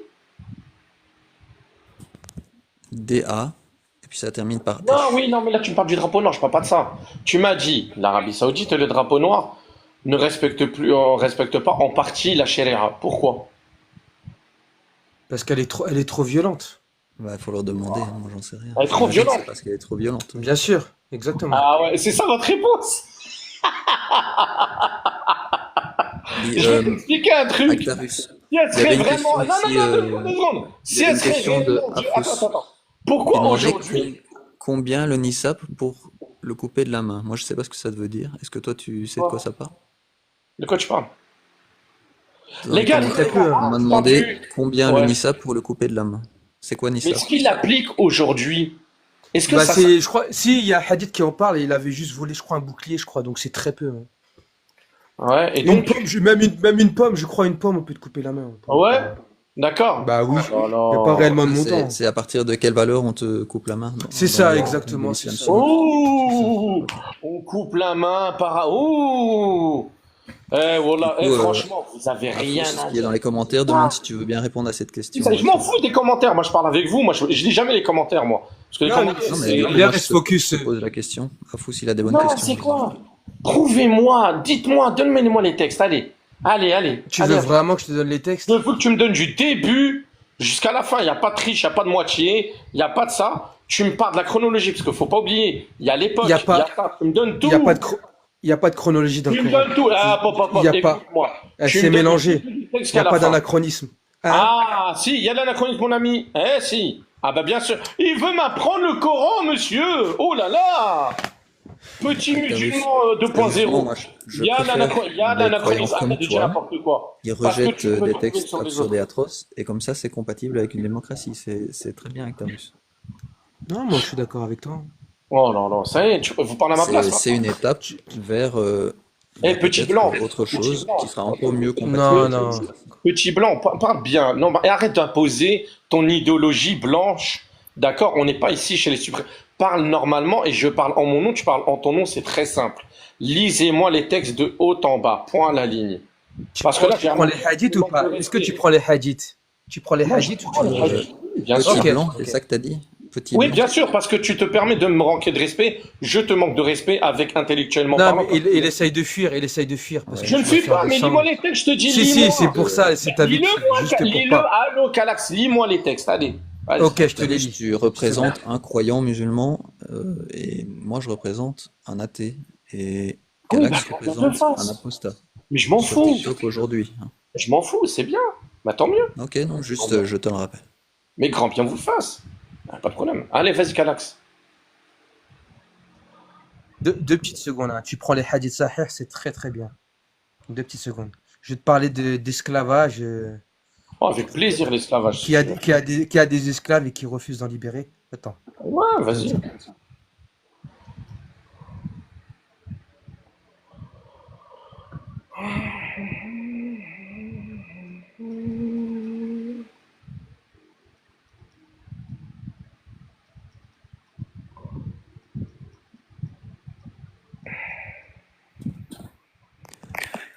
DA, et puis ça termine par Non, F. oui, non, mais là, tu me parles du drapeau noir, je parle pas de ça. Tu m'as dit, l'Arabie Saoudite et le drapeau noir ne respectent pas en partie la charia. Pourquoi? Parce elle est trop violente. Bah, il faut leur demander, hein, moi j'en sais rien. Elle est trop J'imagine que violente. c'est parce qu'elle est trop violente. Bien sûr, exactement. Ah ouais, c'est ça votre réponse? Et, Je vais t'expliquer un truc. Actarus, Si elle il y avait serait une vraiment. question Non, non, ici, non, deux secondes. il Si y avait elle une serait question de réellement. Afous Attends, attends. qui Pourquoi demandait aujourd'hui. combien le NISAP pour le couper de la main. Moi je sais pas ce que ça veut dire. Est-ce que toi tu sais de quoi ça parle? De quoi tu parles? Dans Les les gars, commentaires, Très peu, hein. on m'a j'ai demandé entendu. combien le Ouais. NISAP pour le couper de la main. C'est quoi Mais NISAP? est-ce qu'il l'applique aujourd'hui? Est-ce que Bah, ça. je crois, si, il y a Hadith qui en parle et il avait juste volé, je crois, un bouclier, je crois, donc c'est très peu, hein. Ouais, et Une donc. pomme, même une pomme, je crois, une pomme, on peut te couper la main. Ouais, d'accord. Bah oui, Oh là il n'y a pas là. réellement de montant. C'est à partir de quelle valeur on te coupe la main C'est dans ça, le- exactement, dans c'est l'islam ça. sunnite? Ouh! On coupe la main par. Ouh! Voilà. Du coup, Franchement, vous avez rien Afous, à qui est dans dire. les commentaires, demande si tu veux bien répondre à cette question. Je m'en fous des commentaires. Moi, je parle avec vous. Moi, je lis jamais les commentaires, moi. Parce que les Non, commentaires, Non, mais c'est. du coup, Là, moi, reste focus. je te pose la question. Afous, il a des bonnes Non, questions. c'est quoi? Prouvez-moi, dites-moi, donnez-moi les textes. Allez, allez, allez. Tu Allez, veux vraiment que je te donne les textes? je veux que tu me donnes du début jusqu'à la fin. Il n'y a pas de triche, il n'y a pas de moitié, il n'y a pas de ça. Tu me parles de la chronologie, parce qu'il ne faut pas oublier. Il y a l'époque, Il y a pas- ça. Tu me donnes tout. Il n'y a pas de il y a pas de chronologie dans Tu le me Coran. donnes tout. Ah, pop, Il y a pas. écoute-moi. Elle Tu s'est me donnes mélangée. tout du texte Il n'y jusqu'à a la pas fin. d'anachronisme. Hein? Ah, si, il y a l'anachronisme, mon ami. Eh, si. Ah, bah, bien sûr. Il veut m'apprendre le Coran, monsieur. Oh là là. Petit Actarus, musulman justement, 2.0. moi, je Il y a préfère l'anachronisme. des croyants comme Arrête de dire toi n'importe quoi. qui Parce que rejettent tu peux des trouver textes sur les absurdes autres. et atroces, et comme ça, c'est compatible avec une démocratie. C'est très bien, Actarus. Non, moi, je suis d'accord avec toi. Oh là là, ça y est, vous parlez à ma place. C'est une étape vers, Eh, petit peut-être blanc. autre Petit chose blanc. qui sera encore mieux compatible Non, avec non. l'islam. Petit blanc, parle bien. Non, et arrête d'imposer ton idéologie blanche. D'accord? On n'est pas ici chez les suprêmes. Parle normalement et je parle en mon nom, tu parles en ton nom, c'est très simple. Lisez-moi les textes de haut en bas, point à la ligne. Parce que là, Tu prends les hadiths ou pas? Est-ce que tu prends les hadiths? Tu prends les hadiths ou tu les prends les hadiths. Bien Petit sûr. Ok. blanc, c'est ça que t'as dit? Petit Oui, blanc. bien sûr, parce que tu te permets de me manquer de respect. Je te manque de respect avec intellectuellement Non, parlant. mais il essaye de fuir, il essaye de fuir. Parce que Je ne tu vas suis faire pas, des mais sangles. lis-moi les textes, je te dis, Si, lis-moi. si, c'est pour ça, c'est ta vie. Lis-le-moi, Juste pour lis-le. pas. Allô, Calax, lis-moi les textes, allez. Vas-y. Ok, je te les Actarus, lis. tu représentes un croyant musulman et moi je représente un athée, et Ah oui, Calax bah, qu'on le représente un fasse. apostat. Mais je m'en Soit tu fous. choques aujourd'hui, hein. Je m'en fous, c'est bien. Bah tant mieux. Ok, non, Tant juste mieux. je te le rappelle. Mais grand bien vous le fasse. Ah, pas de problème. Allez, vas-y, Calax. Deux petites secondes, hein. Tu prends les hadiths sahih, c'est très très bien. Deux petites secondes. Je vais te parler d'esclavage, Oh, avec plaisir, l'esclavage, si qui a, tu veux. qui a des esclaves et qui refusent d'en libérer. Attends, Ouais, je vais te vas-y. dire.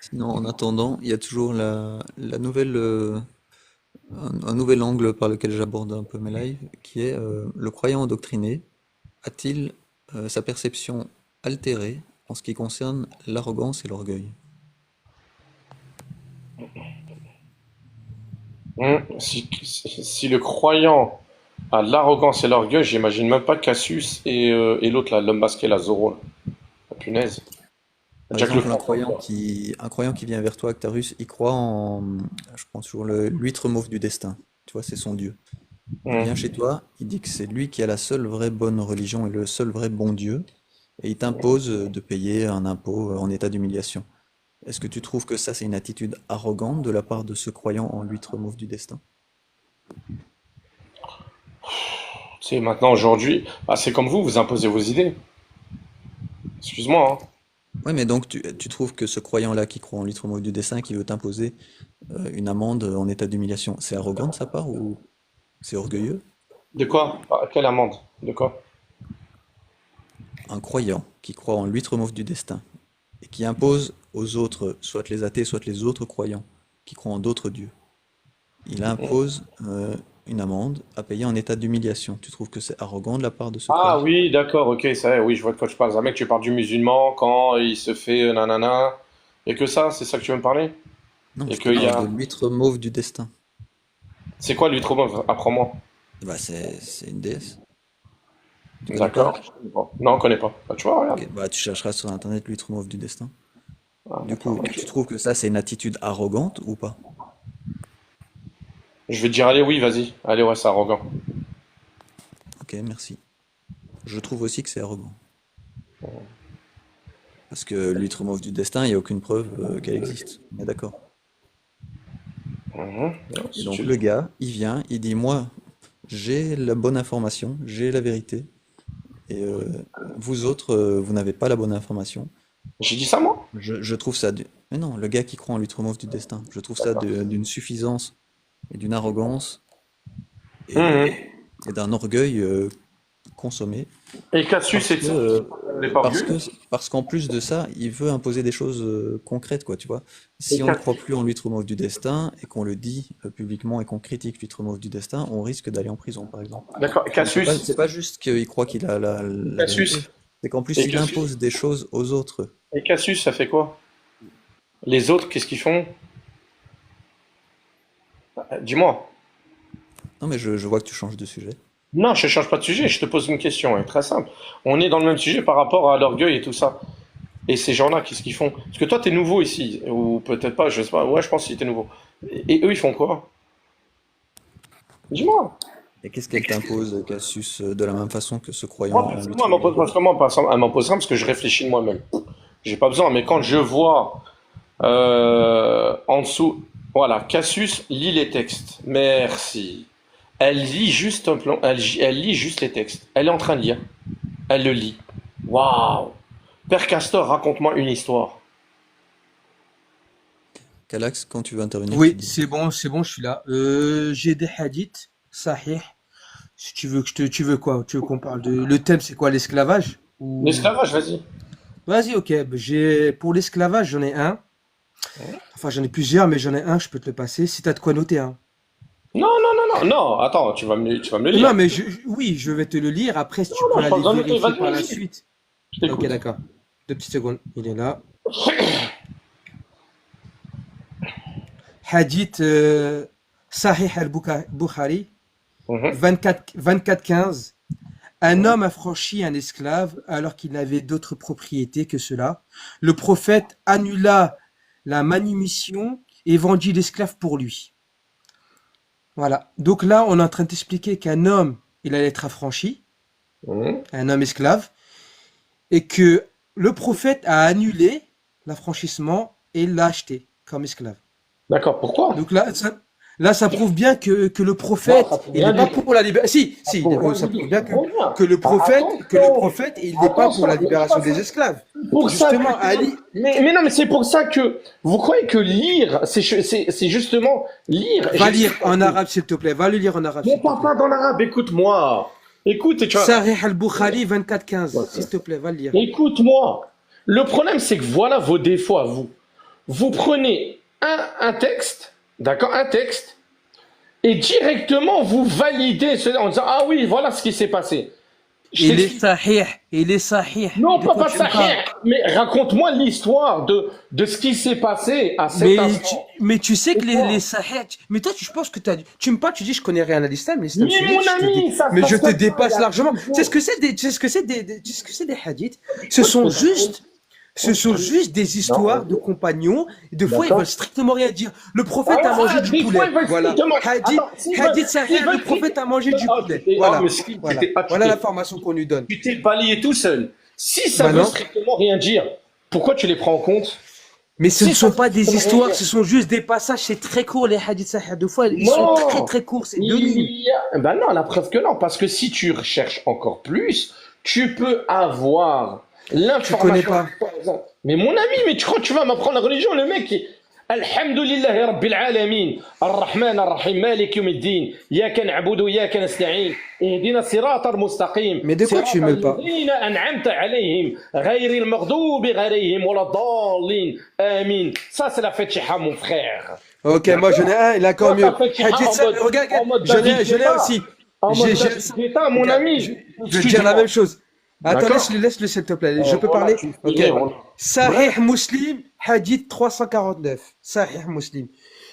Sinon, en attendant, il y a toujours la nouvelle, un nouvel angle par lequel j'aborde un peu mes lives, qui est le croyant endoctriné a-t-il sa perception altérée en ce qui concerne l'arrogance et l'orgueil? Si le croyant a l'arrogance et l'orgueil, j'imagine même pas Cassius et l'autre, là, l'homme masqué, la Zoro. Là. La punaise. Par Jack le exemple, Conquérant. un croyant qui vient vers toi, Actarus, il croit en, je prends toujours l'huître mauve du destin. Tu vois, c'est son dieu. Il vient Hum. chez toi, il dit que c'est lui qui a la seule vraie bonne religion et le seul vrai bon Dieu, et il t'impose de payer un impôt en état d'humiliation. Est-ce que tu trouves que ça, c'est une attitude arrogante de la part de ce croyant en l'huître mauve du destin? Tu sais, maintenant, aujourd'hui, bah, c'est comme vous imposez vos idées. Excuse-moi, hein. Ouais, mais donc tu trouves que ce croyant-là qui croit en l'huître mauve du destin, qui veut t'imposer une amende en état d'humiliation, c'est arrogant de sa part ou c'est orgueilleux? De quoi? Ah, quelle amende? De quoi? Un croyant qui croit en l'huître mauve du destin et qui impose aux autres, soit les athées, soit les autres croyants, qui croient en d'autres dieux, il impose une amende à payer en état d'humiliation. Tu trouves que c'est arrogant de la part de ce Ah croyant? oui, d'accord, ok, ça, oui, je vois de quoi tu parles. Un mec, tu parles du musulman quand il se fait nanana. Et que ça, c'est ça que tu veux me parler? Non, Et je te qu'il y parle de a. l'huître mauve du destin. C'est quoi lui trop mauve? Apprends-moi. Bah c'est une déesse. Tu connais pas? D'accord, je connais pas. Non, on connaît pas. Bah, tu vois, regarde. Ok, bah tu chercheras sur internet l'huître mauve du destin. Ah, Du d'accord, coup, ok. tu trouves que ça c'est une attitude arrogante ou pas? Je vais te dire, allez, oui, vas-y. Allez, ouais, c'est arrogant. Ok, merci. Je trouve aussi que c'est arrogant. Parce que l'huître mauve du destin, il n'y a aucune preuve qu'elle existe. On est d'accord. Mhm. Et Si donc tu le le dis. gars, il vient, il dit, moi, j'ai la bonne information, j'ai la vérité, et vous autres, vous n'avez pas la bonne information. J'ai dit ça, moi? Je trouve ça... Mais non, le gars qui croit en l'huître mauve du destin, je trouve ça D'accord. d'une suffisance et d'une arrogance Mhm. et d'un orgueil consommé. Et Cassius Parce et que, ça, les parce orgueil. que, parce qu'en plus de ça, il veut imposer des choses concrètes, quoi, tu vois. Et Si on ne croit Cassius. plus en l'huître mauve du destin et qu'on le dit publiquement et qu'on critique l'huître mauve du destin, on risque d'aller en prison, par exemple. D'accord. Donc Cassius. c'est pas juste qu'il croit qu'il a la Cassius. vérité, c'est qu'en plus Et il Cassius. impose des choses aux autres. Et Cassius, ça fait quoi? Les autres, qu'est-ce qu'ils font? Dis-moi. Non mais je vois que tu changes de sujet. Non, je ne change pas de sujet, je te pose une question, elle est très simple. On est dans le même sujet par rapport à l'orgueil et tout ça. Et ces gens-là, qu'est-ce qu'ils font? Parce que toi, t'es nouveau ici, ou peut-être pas, je sais pas. Ouais, je pense que t'es nouveau. Et eux, ils font quoi? Dis-moi. Et qu'est-ce qu'elle t'impose, Cassius, de la même façon que ce croyant Moi, en personnellement, l'huître elle mauve m'impose du pas destin? vraiment, elle m'impose rien parce que je réfléchis de moi-même. J'ai pas besoin, mais quand je vois en dessous, voilà, Cassius lit les textes. Merci. Elle lit juste un plan, elle lit juste les textes. Elle est en train de lire. Elle le lit. Waouh! Père Castor, raconte-moi une histoire. Calax, quand tu veux intervenir, tu Oui, dis. c'est bon, je suis là. J'ai des hadiths, sahih. Si tu veux tu veux quoi? Tu veux qu'on parle de, le thème c'est quoi, l'esclavage? Ou, L'esclavage, vas-y. vas-y, ok. Pour l'esclavage, j'en ai un. Enfin, j'en ai plusieurs, mais j'en ai un, je peux te le passer. Si t'as de quoi noter, hein. Non, non, non, non, non, attends, tu vas me le Non, lire. mais oui, je vais te le lire. Après, si Non, tu non, peux je pense aller en noter, vérifier vas-y, par la vas-y. suite. Je Ok, t'écoute. d'accord. Deux petites secondes. Il est là. Hadith Sahih al-Bukhari, Mhm. 24, 24-15. Un homme affranchit un esclave alors qu'il n'avait d'autre propriété que cela. Le prophète annula la manumission et vendit l'esclave pour lui. Voilà. Donc là, on est en train d'expliquer qu'un homme, il allait être affranchi, Mhm. un homme esclave, et que le prophète a annulé l'affranchissement et l'a acheté comme esclave. D'accord, pourquoi? Donc là, ça prouve bien que le Non, ça prophète, peut il rien n'est pas dire. pour la libération. Si, Ça si, peut rien ça prouve dire. bien Reviens. que le Attention, prophète, il n'est pas pour la mais de toute libération des façon, esclaves. pour ça Justement, que Ali, mais non, mais c'est pour ça que vous croyez que lire, c'est justement lire. va lire J'explique un en peu. arabe, s'il te plaît. Va le lire en arabe, Mon s'il te plaît. papa dans l'arabe, écoute-moi. Écoute, tu vois. Sahih al-Bukhari 24-15, s'il te plaît, va le lire. Écoute-moi. Le problème, c'est que voilà vos défauts à vous. Vous prenez un texte, d'accord, un texte, et directement vous validez en disant ah oui, voilà ce qui s'est passé. Je Il est t'explique. sahih, il est sahih. Non, De pas, quoi pas tu ça, me parles? mais raconte-moi l'histoire de ce qui s'est passé à cet Mais instant. tu sais que C'est quoi? les sahih, mais toi, je pense que tu me parles, tu dis je connais rien à l'islam, l'islam Mais sunnite, mon ami, ça mais se je passe te comme ça, il dépasse y a largement. Tu sais ce toujours. que c'est tu sais ce que c'est tu sais ce que c'est des hadiths? Ce sont juste des histoires de Non, compagnons. Des fois, ils d'accord. veulent strictement rien dire. Le prophète a mangé du Des fois, poulet. ils veulent Voilà. strictement. Hadith, Attends, hadith sahih, le prophète a mangé du Ah, poulet. oh, Voilà. mais tu Voilà. t'es Voilà l'information qu'on lui donne. tu t'es balayé tout seul. Si ça Bah veut non. strictement rien dire, pourquoi tu les prends en compte? Mais ce ne Si ça sont veut pas des strictement rien histoires, dire. ce sont juste des passages, c'est très court les hadiths sahih. Deux fois, ils sont très Non, très courts, c'est 2 minutes. il y a... Ben non, la preuve que non, parce que si tu recherches encore plus, tu peux avoir Tu connais l'information. pas. Mais mon ami, mais tu crois que tu vas m'apprendre la religion, le mec qui... Alhamdulillahi Rabbil Alamin, Ar-Rahman Ar-Rahim, Malik Yawmiddin, Iyaka na'budu wa iyaka nasta'in, Ihdina siratal mustaqim, Mais de quoi tu me siratal parles? ladhina an'amta alayhim, ghayril maghdubi alayhim waladdallin, amin. Ça, c'est la fatiha, mon frère. Ok, moi j'en ai un, il est encore Toi, mieux. t'as fait Hadith en sahih, mode, regarde, en mode j'en ai David j'en ai un Guetta. aussi. En mode J'ai, David Guetta, mon regarde, ami. je vais te dire la Excuse-moi. même chose. Attends, D'accord? laisse-le s'il te plaît. Je peux Voilà, parler? tu me Ok. connais, voilà. Sahih Muslim, hadith 349. Sahih Muslim.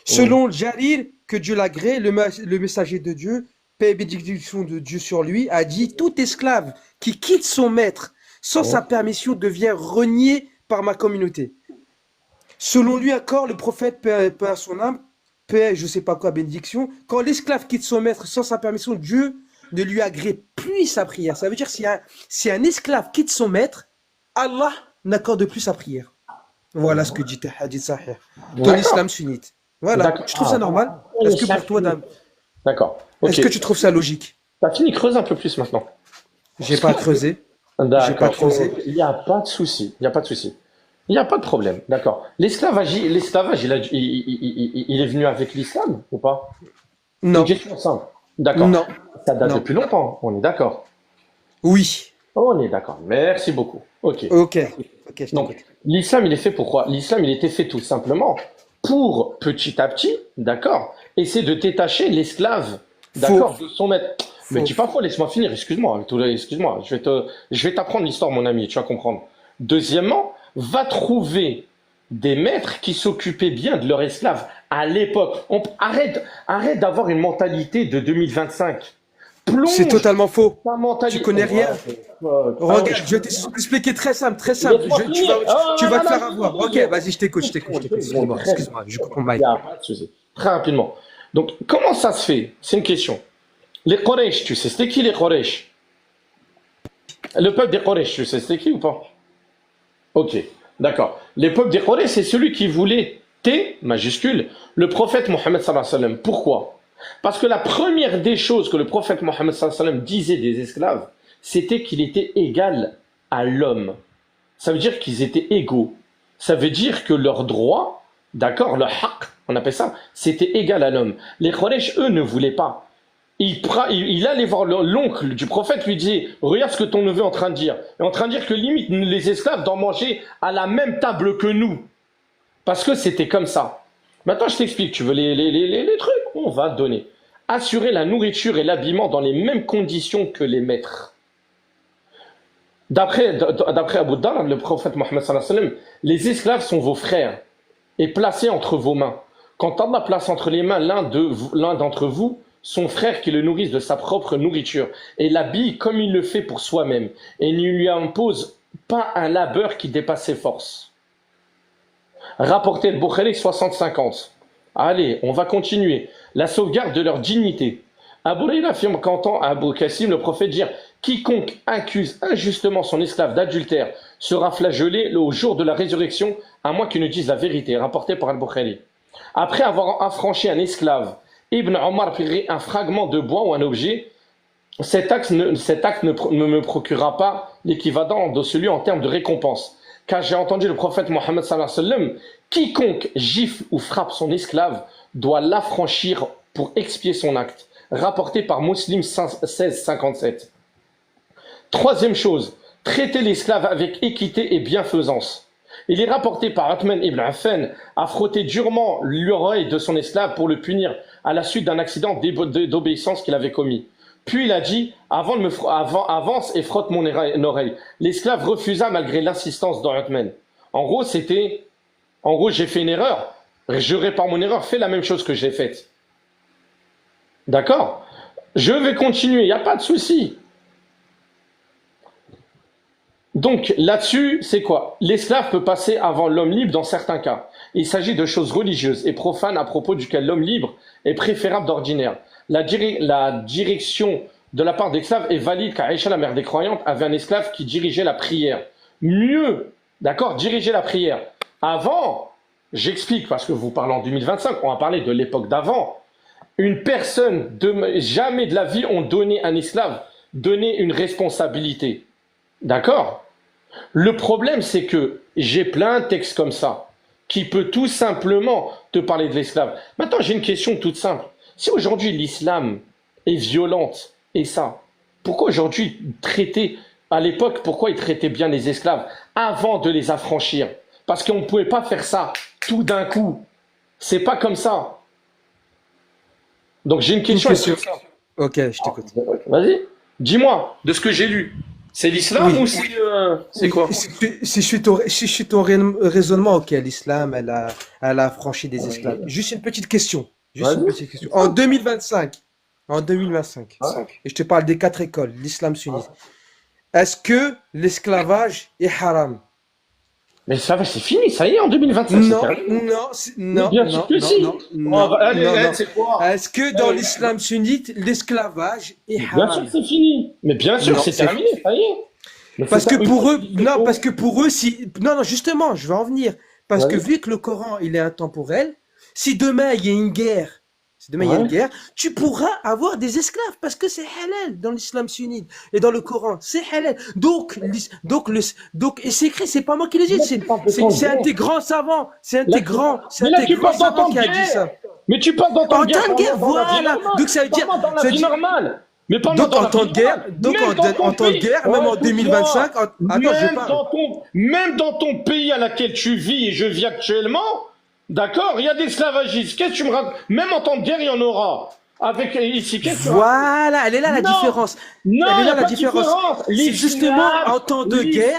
Selon Jarir, que Dieu l'agrée, le messager de Dieu, paix et bénédiction de Dieu sur lui, a dit, tout esclave qui quitte son maître sans sa permission devient renié par ma communauté. Selon lui encore, le prophète, paix à son âme, paix, je sais pas quoi, bénédiction, quand l'esclave quitte son maître sans sa permission, Dieu ne lui agrée plus sa prière. Ça veut dire si un esclave quitte son maître, Allah n'accorde plus sa prière. Voilà ce que dit tes hadith sahih. Ton D'accord. islam sunnite. Voilà. D'accord. Tu trouves ça normal? Ah, Est-ce que pour toi, D'accord. est-ce Ok. que tu trouves ça logique? T'as fini, creuse un peu plus maintenant. J'ai pas creusé. J'ai pas D'accord. creusé. Il n'y a pas de souci. Il n'y a pas de souci. Il n'y a pas de problème. D'accord. L'esclavage, il est venu avec l'islam ou pas? Non. Une question simple. D'accord. Non. Ça date Non. depuis longtemps. On est d'accord. Oui. On est d'accord. Merci beaucoup. Ok. Ok. Ok, je Donc, t'écoute. l'islam, il est fait pour quoi? L'islam, il était fait tout simplement pour, petit à petit, d'accord, essayer de détacher l'esclave, d'accord, de son maître. Mais Faux. dis pas faux, laisse-moi finir, excuse-moi, excuse-moi, je vais t'apprendre l'histoire, mon ami, tu vas comprendre. Deuxièmement, va trouver des maîtres qui s'occupaient bien de leurs esclaves à l'époque. Arrête d'avoir une mentalité de 2025. Plonge C'est totalement faux. ta mentalité. Tu connais rien. Regarde, je vais t'expliquer très simple, très simple. Laisse-moi Tu finir. vas te non, faire non, avoir. non, Ok, non. vas-y, je t'écoute. Excuse-moi, je coupe mon mic. Il n'y a pas de souci. Très rapidement. Donc, comment ça se fait? C'est une question. Les Quraysh, tu sais, c'était qui les Quraysh? Le peuple des Quraysh, tu sais, c'était qui ou pas? Ok, d'accord. Le peuple des Quraysh, c'est celui qui voulait, T, majuscule, le prophète Mohammed sallallahu alayhi wa sallam. Pourquoi? Parce que la première des choses que le prophète Mohammed sallallahu alayhi wa sallam disait des esclaves, c'était qu'il était égal à l'homme. Ça veut dire qu'ils étaient égaux. Ça veut dire que leurs droits, d'accord, le haqq, on appelle ça, c'était égal à l'homme. Les Quraysh, eux, ne voulaient pas. Il allait voir l'oncle du prophète, lui disait, regarde ce que ton neveu est en train de dire. Il est en train de dire que limite, les esclaves doivent manger à la même table que nous. Parce que c'était comme ça. Maintenant, je t'explique, tu veux les trucs? On va te donner. Assurer la nourriture et l'habillement dans les mêmes conditions que les maîtres. D'après Abu Dhar, le prophète Mohammed sallallahu alayhi wa sallam, les esclaves sont vos frères et placés entre vos mains. Quand Allah place entre les mains l'un d'entre vous, son frère qui le nourrisse de sa propre nourriture et l'habille comme il le fait pour soi-même et ne lui impose pas un labeur qui dépasse ses forces. Rapporté le Bukhari 60-50. Allez, on va continuer. La sauvegarde de leur dignité. Abu Huraira affirme qu'entend Abu Qasim le prophète dire quiconque accuse injustement son esclave d'adultère sera flagellé au jour de la résurrection, à moins qu'il ne dise la vérité, rapporté par Al-Bukhari. Après avoir affranchi un esclave, Ibn Omar prirait un fragment de bois ou un objet. Cet acte ne me procurera pas l'équivalent de celui en termes de récompense. Car j'ai entendu le prophète Mohammed sallallahu alayhi wa sallam, quiconque gifle ou frappe son esclave doit l'affranchir pour expier son acte. Rapporté par Muslim 16-57. Troisième chose, traiter l'esclave avec équité et bienfaisance. Il est rapporté par Uthman ibn Affan à frotter durement l'oreille de son esclave pour le punir à la suite d'un accident d'obéissance qu'il avait commis. Puis il a dit, avance et frotte mon oreille. L'esclave refusa malgré l'insistance d'Uthman. En gros, j'ai fait une erreur. Je répare mon erreur, fais la même chose que j'ai faite. D'accord? Je vais continuer, il n'y a pas de souci. Donc là-dessus, c'est quoi? L'esclave peut passer avant l'homme libre dans certains cas. Il s'agit de choses religieuses et profanes à propos duquel l'homme libre est préférable d'ordinaire. La direction de la part d'esclaves est valide car Aïcha, la mère des croyantes, avait un esclave qui dirigeait la prière. Mieux, d'accord, diriger la prière. Avant, j'explique parce que vous parlez en 2025, on va parler de l'époque d'avant. Une personne, jamais de la vie, on donnait un esclave, donnait une responsabilité. D'accord? Le problème, c'est que j'ai plein de textes comme ça, qui peut tout simplement te parler de l'esclave. Maintenant, j'ai une question toute simple. Si aujourd'hui l'islam est violente, et ça, pourquoi aujourd'hui à l'époque, pourquoi ils traitaient bien les esclaves avant de les affranchir? Parce qu'on ne pouvait pas faire ça tout d'un coup. C'est pas comme ça. Donc j'ai une question. Ok, je t'écoute. Vas-y, dis-moi, de ce que j'ai lu, c'est l'islam Oui. ou c'est quoi? Si je suis ton raisonnement, ok, l'islam, elle a affranchi des esclaves. Juste une petite question. En 2025, et je te parle des 4 écoles, l'islam sunnite. Est-ce que l'esclavage est haram? Mais ça va, c'est fini, ça y est, en 2025, Non, c'est terminé. non, Bien sûr que si. Allez, c'est quoi? Est-ce que dans l'islam sunnite, l'esclavage est Bien haram? sûr que c'est fini. Mais bien sûr, Non, c'est c'est terminé, ça y est. Mais Parce c'est que ça, pour eux, non, parce que pour eux, si, non, justement, je vais en venir. Parce que Ouais. vu que le Coran, il est intemporel, si demain il y a une guerre, tu pourras avoir des esclaves parce que c'est halal dans l'islam sunnite et dans le Coran, c'est halal. Donc, et c'est écrit, c'est pas moi qui le dis, c'est un des grands savants, c'est un des grands savants qui a dit ça. Mais tu parles dans ton En temps de guerre, voilà. Donc ça veut dire, dans la vie normale. Mais pas donc dans en la temps vie de guerre, normale. donc Même dans ton en temps de pays. guerre, même en Ouais, 2025, attends, je parle. Même dans ton pays à laquelle tu vis et je vis actuellement, d'accord, il y a des esclavagistes. Qu'est-ce que tu me racontes? Même en temps de guerre, il y en aura. Avec ici, qu'est-ce que tu racontes? Voilà, elle est là la Non. différence. Non, Elle est il y a là la pas de différence. différence. C'est justement en temps de guerre,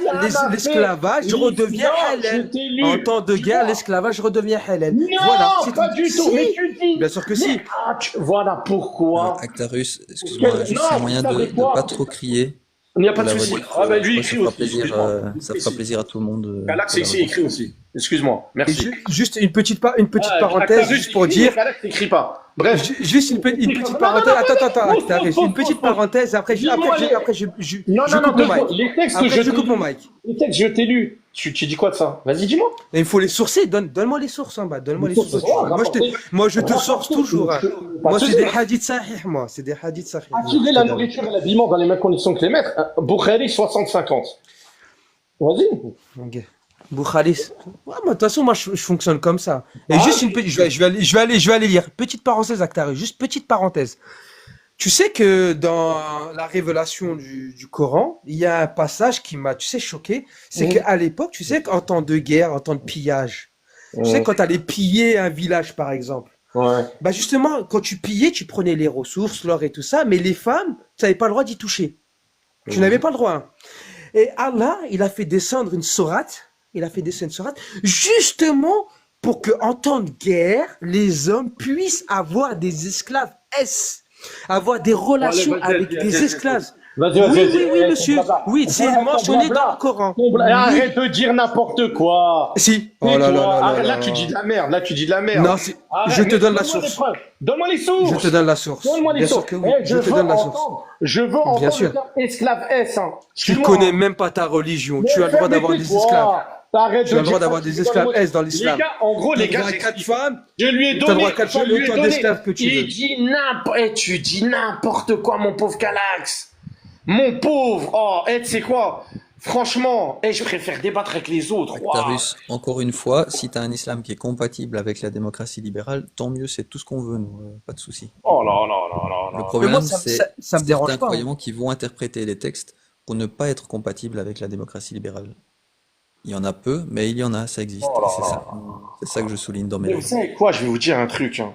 l'esclavage redevient halal. En temps de guerre, l'esclavage redevient halal. Non, Voilà, pas du tout. Si. Mais tu dis. Bien sûr que si. Voilà pourquoi. Actarus, excuse-moi, Non, juste un moyen vous savez de quoi? pas trop crier. Il n'y a pas de Pour la souci. voix. Ah ben lui, Je écrit crois que aussi. ça fera plaisir à tout le monde. Galax, pour la ici, voix. écrit aussi. Excuse-moi. Et Merci. juste une petite parenthèse, juste pour dire. Galax n'écrit pas. Bref. Juste une petite parenthèse. Attends, Actarus, une petite parenthèse. Après, je Non, coupe mon mic. les textes Après, que je coupe mon mic. Les textes que je t'ai lus. Tu dis quoi de ça? Vas-y, dis-moi. Et il faut les sourcer. Donne-moi les sources en bas. Donne-moi les Les sources. sources, Moi, je te source toujours. Hein. Moi, c'est des hadiths sahih, moi. C'est des hadiths sahih. Attirer la nourriture et l'habillement dans les mêmes conditions que les maîtres. Bukhari 60-50. Vas-y. Ok. Bukhari. Ouais, moi, de toute façon, moi, je fonctionne comme ça. Et juste une petite, je vais aller lire. Petite parenthèse, Actarus. Juste petite parenthèse. Tu sais que dans la révélation du Coran, il y a un passage qui m'a, choqué. C'est qu'à l'époque, tu sais qu'en temps de guerre, en temps de pillage, tu sais, quand tu allais piller un village, par exemple, Ouais. bah justement, quand tu pillais, tu prenais les ressources, l'or et tout ça, mais les femmes, tu n'avais pas le droit d'y toucher. Tu n'avais pas le droit. Hein. Et Allah, il a fait descendre une sourate, justement pour que, en temps de guerre, les hommes puissent avoir des esclaves. avoir des Bon, allez, relations vas-y, avec vas-y, des vas-y, esclaves. vas-y, Oui, vas-y, oui, oui, ton monsieur. blabla. Oui, c'est Voilà ton mentionné dans le blabla. Coran. Et Oui. arrête de dire n'importe quoi. Si. Oh là là Tais-toi. là là Arrête, là, là tu dis de là. la merde. Là, tu dis de la merde. Non, je Arrête, te mais donne la donne-moi les source. preuves. Donne-moi les Je te sources. donne la source. Donne-moi les Bien sûr sources. que oui. Eh, Je te donne la source. Je veux Bien entendre sûr. le terme esclave S. Hein. Tu Excuse-moi. connais même pas ta religion. Mais Tu as le droit d'avoir des esclaves. tais-toi. T'arrêtes Tu de as le droit dire ça. d'avoir des esclaves S dans Les l'islam. gars, en gros, Tu as les le gars, droit à 4 j'explique. femmes. Je lui ai Tu as donné. le droit à 4 Je femmes lui ai autant donné. d'esclaves que tu veux. Tu dis n'importe quoi, mon pauvre Calax. Mon pauvre. Oh, tu sais quoi? Franchement, je préfère débattre avec les autres. Waouh. Actarus, encore une fois, si tu as un islam qui est compatible avec la démocratie libérale, tant mieux, c'est tout ce qu'on veut, nous, pas de souci. Oh là là là là Le là. Mais problème, moi, c'est ça me dérange certains pas. Hein. croyants qui vont interpréter les textes pour ne pas être compatibles avec la démocratie libérale. Il y en a peu, mais il y en a, ça existe. Oh Et là c'est là. ça, c'est ça que je souligne dans mes Mais vous livres. savez quoi? Je vais vous dire un truc. Hein.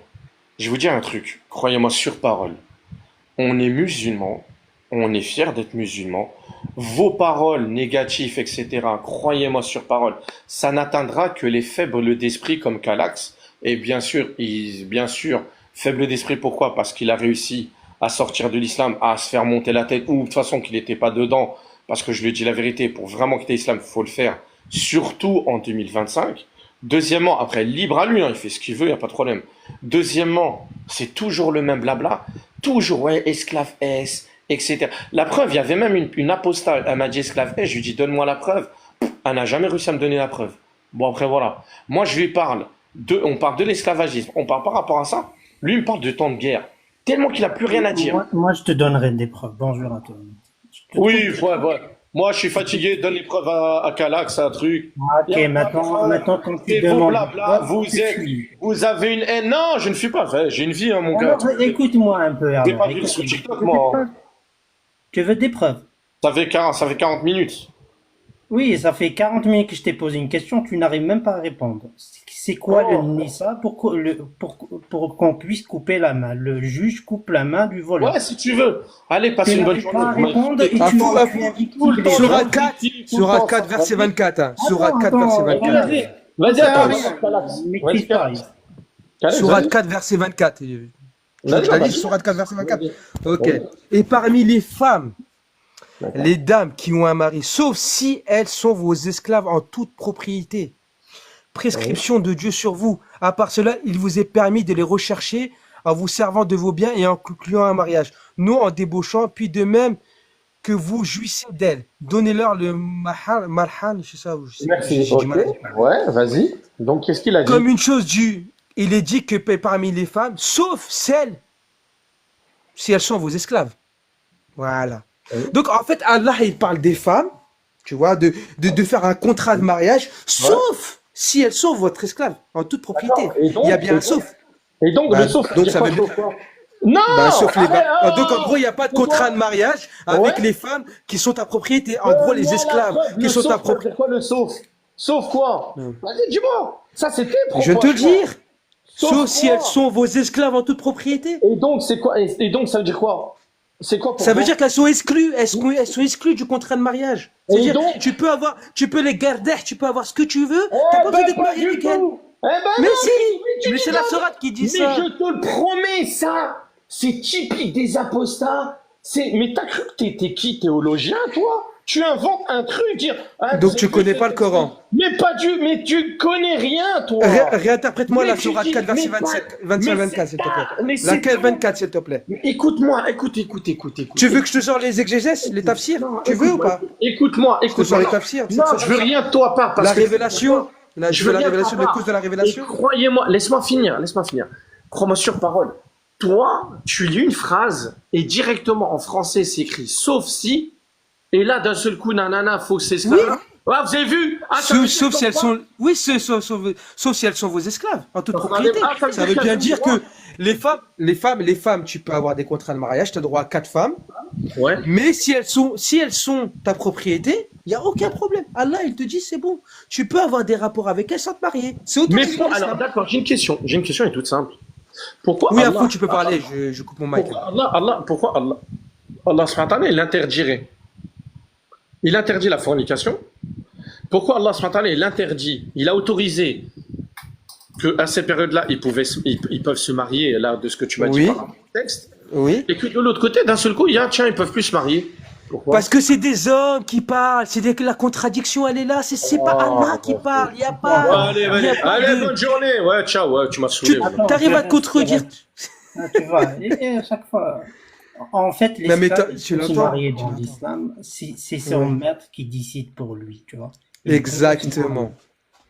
Je vais vous dire un truc. Croyez-moi sur parole. On est musulmans. On est fiers d'être musulmans. Vos paroles négatives, etc., croyez-moi sur parole, ça n'atteindra que les faibles d'esprit comme Calax. Et bien sûr, faible d'esprit, pourquoi? Parce qu'il a réussi à sortir de l'islam, à se faire monter la tête, ou de toute façon qu'il n'était pas dedans, parce que je lui dis la vérité, pour vraiment quitter l'islam, il faut le faire, surtout en 2025. Deuxièmement, après, libre à lui, hein, il fait ce qu'il veut, il n'y a pas de problème. Deuxièmement, c'est toujours le même blabla, toujours, ouais, esclave S, etc. La preuve, il y avait même une apostale, elle m'a dit esclave S, je lui dis donne-moi la preuve. Elle n'a jamais réussi à me donner la preuve. Bon, après, voilà. Moi, je lui parle on parle de l'esclavagisme, on parle par rapport à ça. Lui, il me parle de temps de guerre. Tellement qu'il n'a plus rien à dire. Moi, je te donnerai des preuves. Bonjour à toi. Oui, ouais. Moi, je suis fatigué, donne les preuves à Calax, un truc. Ok, maintenant, quand tu Et vous, demandes. blabla, vous avez une haine. Non, je ne suis pas vrai, j'ai une vie, hein, mon gars. Alors, écoute-moi un peu, J'ai Arnaud. pas vu sur TikTok, moi. Tu veux des preuves? Ça fait 40 minutes. Oui, ça fait 40 minutes que je t'ai posé une question, tu n'arrives même pas à répondre. C'est quoi le Nissa pour qu'on puisse couper la main? Le juge coupe la main du voleur. Ouais, si tu veux. Allez, passe Tu une bonne n'arrives pas à journée. répondre et tu invectives les gens. Sourate 4, Sourate 4, verset 24. Hein. Sourate 4, verset 24. Vas-y, attends, Maîtrise pas. Sourate 4, verset 24. Je t'ai dit Sourate 4, verset 24. Ok. Et parmi les femmes, les dames qui ont un mari, sauf si elles sont vos esclaves en toute propriété. Prescription de Dieu sur vous. À part cela, il vous est permis de les rechercher en vous servant de vos biens et en concluant un mariage, non en débauchant, puis de même que vous jouissez d'elles. Donnez-leur le marhan, je sais ça. Merci. J'ai du mal à dire. Ouais, vas-y. Donc, qu'est-ce qu'il a dit? Comme une chose due, il est dit que parmi les femmes, sauf celles, si elles sont vos esclaves. Voilà. Donc, en fait, Allah, il parle des femmes, tu vois, de faire un contrat de mariage, sauf si elles sont votre esclave, en toute propriété. Il y a bien un sauf. Et donc, le sauf, donc ça veut dire quoi? Non! sauf les Arrête, donc, en gros, il n'y a pas de contrat de mariage avec les femmes qui sont à propriété. En gros, les esclaves qui sont à propriété. C'est quoi le sauf? Sauf quoi? Vas-y, dis-moi. Ça, c'est tes propos. Je vais te le dire. Sauf Sauf si quoi? elles sont vos esclaves en toute propriété. Et donc, c'est quoi? Et donc, ça veut dire quoi? C'est quoi pour Ça veut toi? dire qu'elles sont exclues, elles sont exclues du contrat de mariage. Et C'est-à-dire, donc tu peux les garder, tu peux avoir ce que tu veux, t'as pas besoin d'être marié avec elles. Mais si, mais c'est la sourate qui dit ça. Mais je te le promets, ça, c'est typique des apostats. Mais t'as cru que t'es qui, théologien, toi? Tu inventes un truc, dire. Donc tu connais pas le Coran. Mais tu connais rien, toi. Réinterprète-moi la Mais sourate tu 4, dis- verset mais 27, pas- 25-24, s'il te plaît. mais c'est Laquelle pas- 24, s'il te plaît. Écoute-moi, écoute. Tu veux que je te sors les exégèses, les tafsirs? Tu veux ou pas? Écoute-moi, Je te sors les non. tafsirs. Non, je veux rien de toi, pas. Parce La que- révélation, je veux la rien de révélation, ta le part. cause de la Et révélation. croyez-moi, laisse-moi finir. Crois-moi sur parole. Toi, tu lis une phrase et directement en français c'est écrit sauf si, et là d'un seul coup, nanana, faut que c'est ce Oui. là. Ah, vous avez vu? Ça veut dire Sauf si elles comme sont, oui, sauf si elles sont vos esclaves, en toute Donc, propriété. ça veut Ça dire veut bien qu'elles dire ont le que les femmes, tu peux avoir des contrats de mariage, tu as droit à 4 femmes, quoi. Ouais. mais si elles sont ta propriété, il n'y a aucun problème. Allah, il te dit, c'est bon. Tu peux avoir des rapports avec elles sans te marier. C'est Mais autorisé. dans l'islam. alors d'accord, j'ai une question. J'ai une question, elle est toute simple. Pourquoi Oui, Allah, Afou, tu peux parler, je coupe mon mic. pourquoi Allah subhanahu wa ta'ala, il interdirait? Il interdit la fornication. Pourquoi Allah subhanahu wa ta'ala, il interdit? Il a autorisé que à ces périodes-là, ils peuvent se marier, là, de ce que tu m'as dit Oui. par rapport au texte. Oui. Et que de l'autre côté, d'un seul coup, il y a, tiens, ils peuvent plus se marier. Pourquoi? Parce que c'est des hommes qui parlent, la contradiction, elle est là, c'est pas Allah qui parle, il n'y a pas, Allez, il y allez, a pas allez, de... bonne journée. Ouais, ciao, ouais, tu m'as saoulé. Ouais. Attends, T'arrives à te contredire. Ah, tu vois, et à chaque fois. En fait, Non mais l'esclave, il tu peut se l'entends? marier Tu dans l'entends. l'islam, c'est son Oui. maître qui décide pour lui, tu vois. Il peut se marier. Exactement.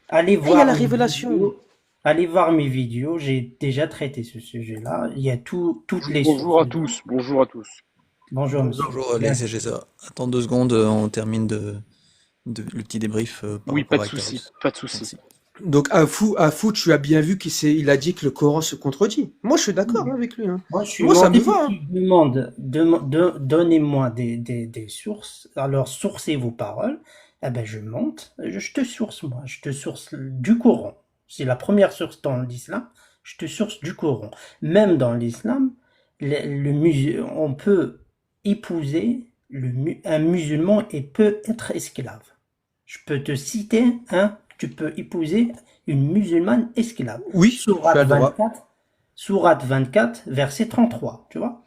Allez Et il y a voir la mes révélation. vidéos. Allez voir mes vidéos. J'ai déjà traité ce sujet-là. Il y a toutes les Bonjour à sources. tous, bonjour à tous. Bonjour, monsieur. Bonjour Bien. l'exégésa. Attends 2 secondes, on termine le petit débrief par Oui, pas rapport de à souci, Actarus. pas de souci. Merci. Donc Afou, tu as bien vu il a dit que le Coran se contredit. Moi je suis d'accord avec lui. Hein. Moi, je suis Moi ça mon me va. Hein. détective demande, donnez-moi des sources. Alors, sourcez vos paroles. Eh ben, je monte. Je te source, moi. Je te source du Coran. C'est la première source dans l'islam. Je te source du Coran. Même dans l'islam, on peut épouser un musulman et peut être esclave. Je peux te citer tu peux épouser une musulmane esclave. Oui, tu as le droit. Sourate 24, verset 33, tu vois?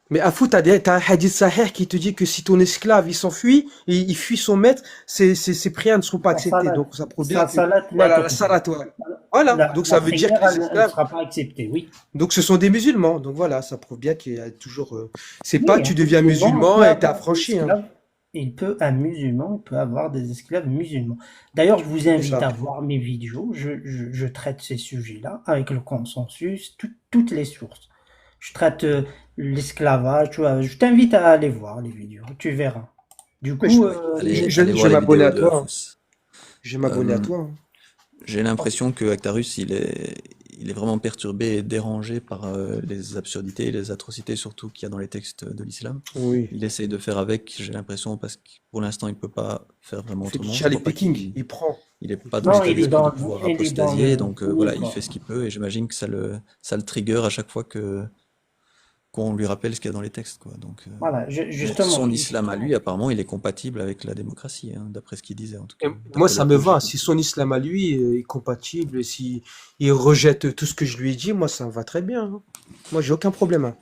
Mais Afou, t'as un hadith sahih qui te dit que si ton esclave il s'enfuit, il fuit son maître, ses prières ne seront pas La acceptées. salat, Donc ça prouve bien que la voilà la tuqbal. salat, ouais. Voilà. Donc ça La veut dire que prière, les elle ne esclaves, sera pas acceptée, oui. donc ce sont des musulmans. Donc voilà, ça prouve bien qu'il y a toujours. C'est pas Oui, tu un deviens musulman peut et t'es avoir des affranchi. Hein. esclaves. Un musulman peut avoir des esclaves musulmans. D'ailleurs, je vous invite ça. à voir mes vidéos. Je traite ces sujets-là avec le consensus, toutes les sources. Je traite l'esclavage, tu vois. Je t'invite à aller voir les vidéos, tu verras. Du Mais coup, Allez je voir vais les m'abonner à vidéos de toi. Hein. Afous. Je vais m'abonner à Euh, toi. Hein. J'ai l'impression que Actarus, il est vraiment perturbé et dérangé par les absurdités et les atrocités surtout qu'il y a dans les textes de l'islam. Oui. Il essaye de faire avec, j'ai l'impression, parce que pour l'instant, il peut pas faire vraiment Il fait du autrement. Je Charlie crois pas Picking. Il prend. il est pas dans non, l'état il est d'esprit de dans, pouvoir il est dans apostasier, le donc oui, voilà, il quoi. fait ce qu'il peut et j'imagine que ça le trigger à chaque fois qu'on lui rappelle ce qu'il y a dans les textes, quoi. Donc, Voilà, mais justement. son islam à lui, apparemment, il est compatible avec la démocratie, hein, d'après ce qu'il disait, en tout Et cas. moi, D'après ça le me peu que j'ai va. vu. Si son islam à lui est compatible, et si il rejette tout ce que je lui ai dit, moi, ça me va très bien. Hein. Moi, j'ai aucun problème. Hein.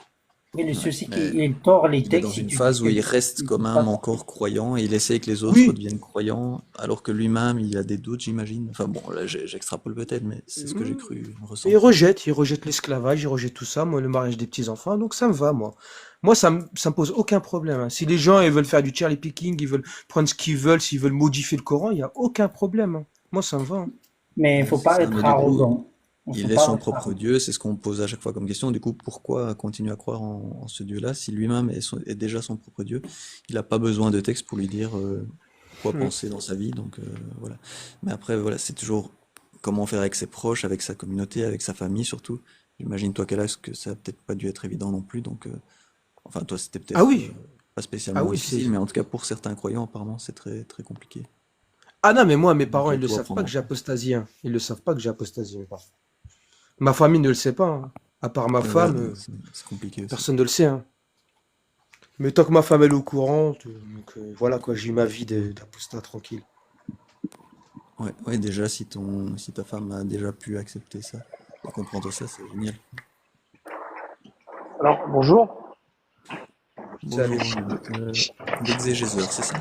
Mais le Ouais, souci, mais qu'il tord les il est dans textes si une tu dis phase où il quelque chose reste qui quand n'est même pas. encore croyant et il essaie que les autres Oui. deviennent croyants, alors que lui-même, il a des doutes, j'imagine. Enfin bon, là, j'extrapole peut-être, mais c'est ce que j'ai cru Il ressentir. rejette l'esclavage, il rejette tout ça, moi, le mariage des petits-enfants, donc ça me va, moi. Moi, ça me pose aucun problème. Hein. Si les gens, ils veulent faire du cherry picking, ils veulent prendre ce qu'ils veulent, s'ils veulent modifier le Coran, il n'y a aucun problème. Hein. Moi, ça me va. Hein. Mais il Ouais, faut c'est pas ça, être mais du coup, arrogant. Il faut il est pas son être propre arrogant. Dieu, c'est ce qu'on pose à chaque fois comme question. Du coup, pourquoi continuer à croire en ce Dieu-là si lui-même est déjà son propre Dieu? Il n'a pas besoin de texte pour lui dire quoi Hmm. penser dans sa vie, donc voilà. Mais après, voilà, c'est toujours comment faire avec ses proches, avec sa communauté, avec sa famille surtout. J'imagine toi, Kalash, que ça a peut-être pas dû être évident non plus, donc enfin toi, c'était Ah peut-être oui, pas ah spécialement oui, difficile, mais en tout cas pour certains croyants, apparemment, c'est très très compliqué. Ah non, mais moi, mes Donc parents, il y a ils le tout à savent prendre pas en que j'ai compte. apostasie. Hein. Ils le savent pas que j'ai apostasie, mes parents. Ma famille ne le sait pas. Hein. À part ma Ouais, voilà, femme, donc c'est compliqué aussi. personne ne le sait. Hein. Mais tant que ma femme, elle est au courant, donc voilà, quoi, j'ai eu ma vie d'apostat tranquille. Ouais, ouais, déjà, si ta femme a déjà pu accepter ça et comprendre ça, c'est génial. Alors, bonjour. Salut. Bonjour, l'exégéseur, c'est ça?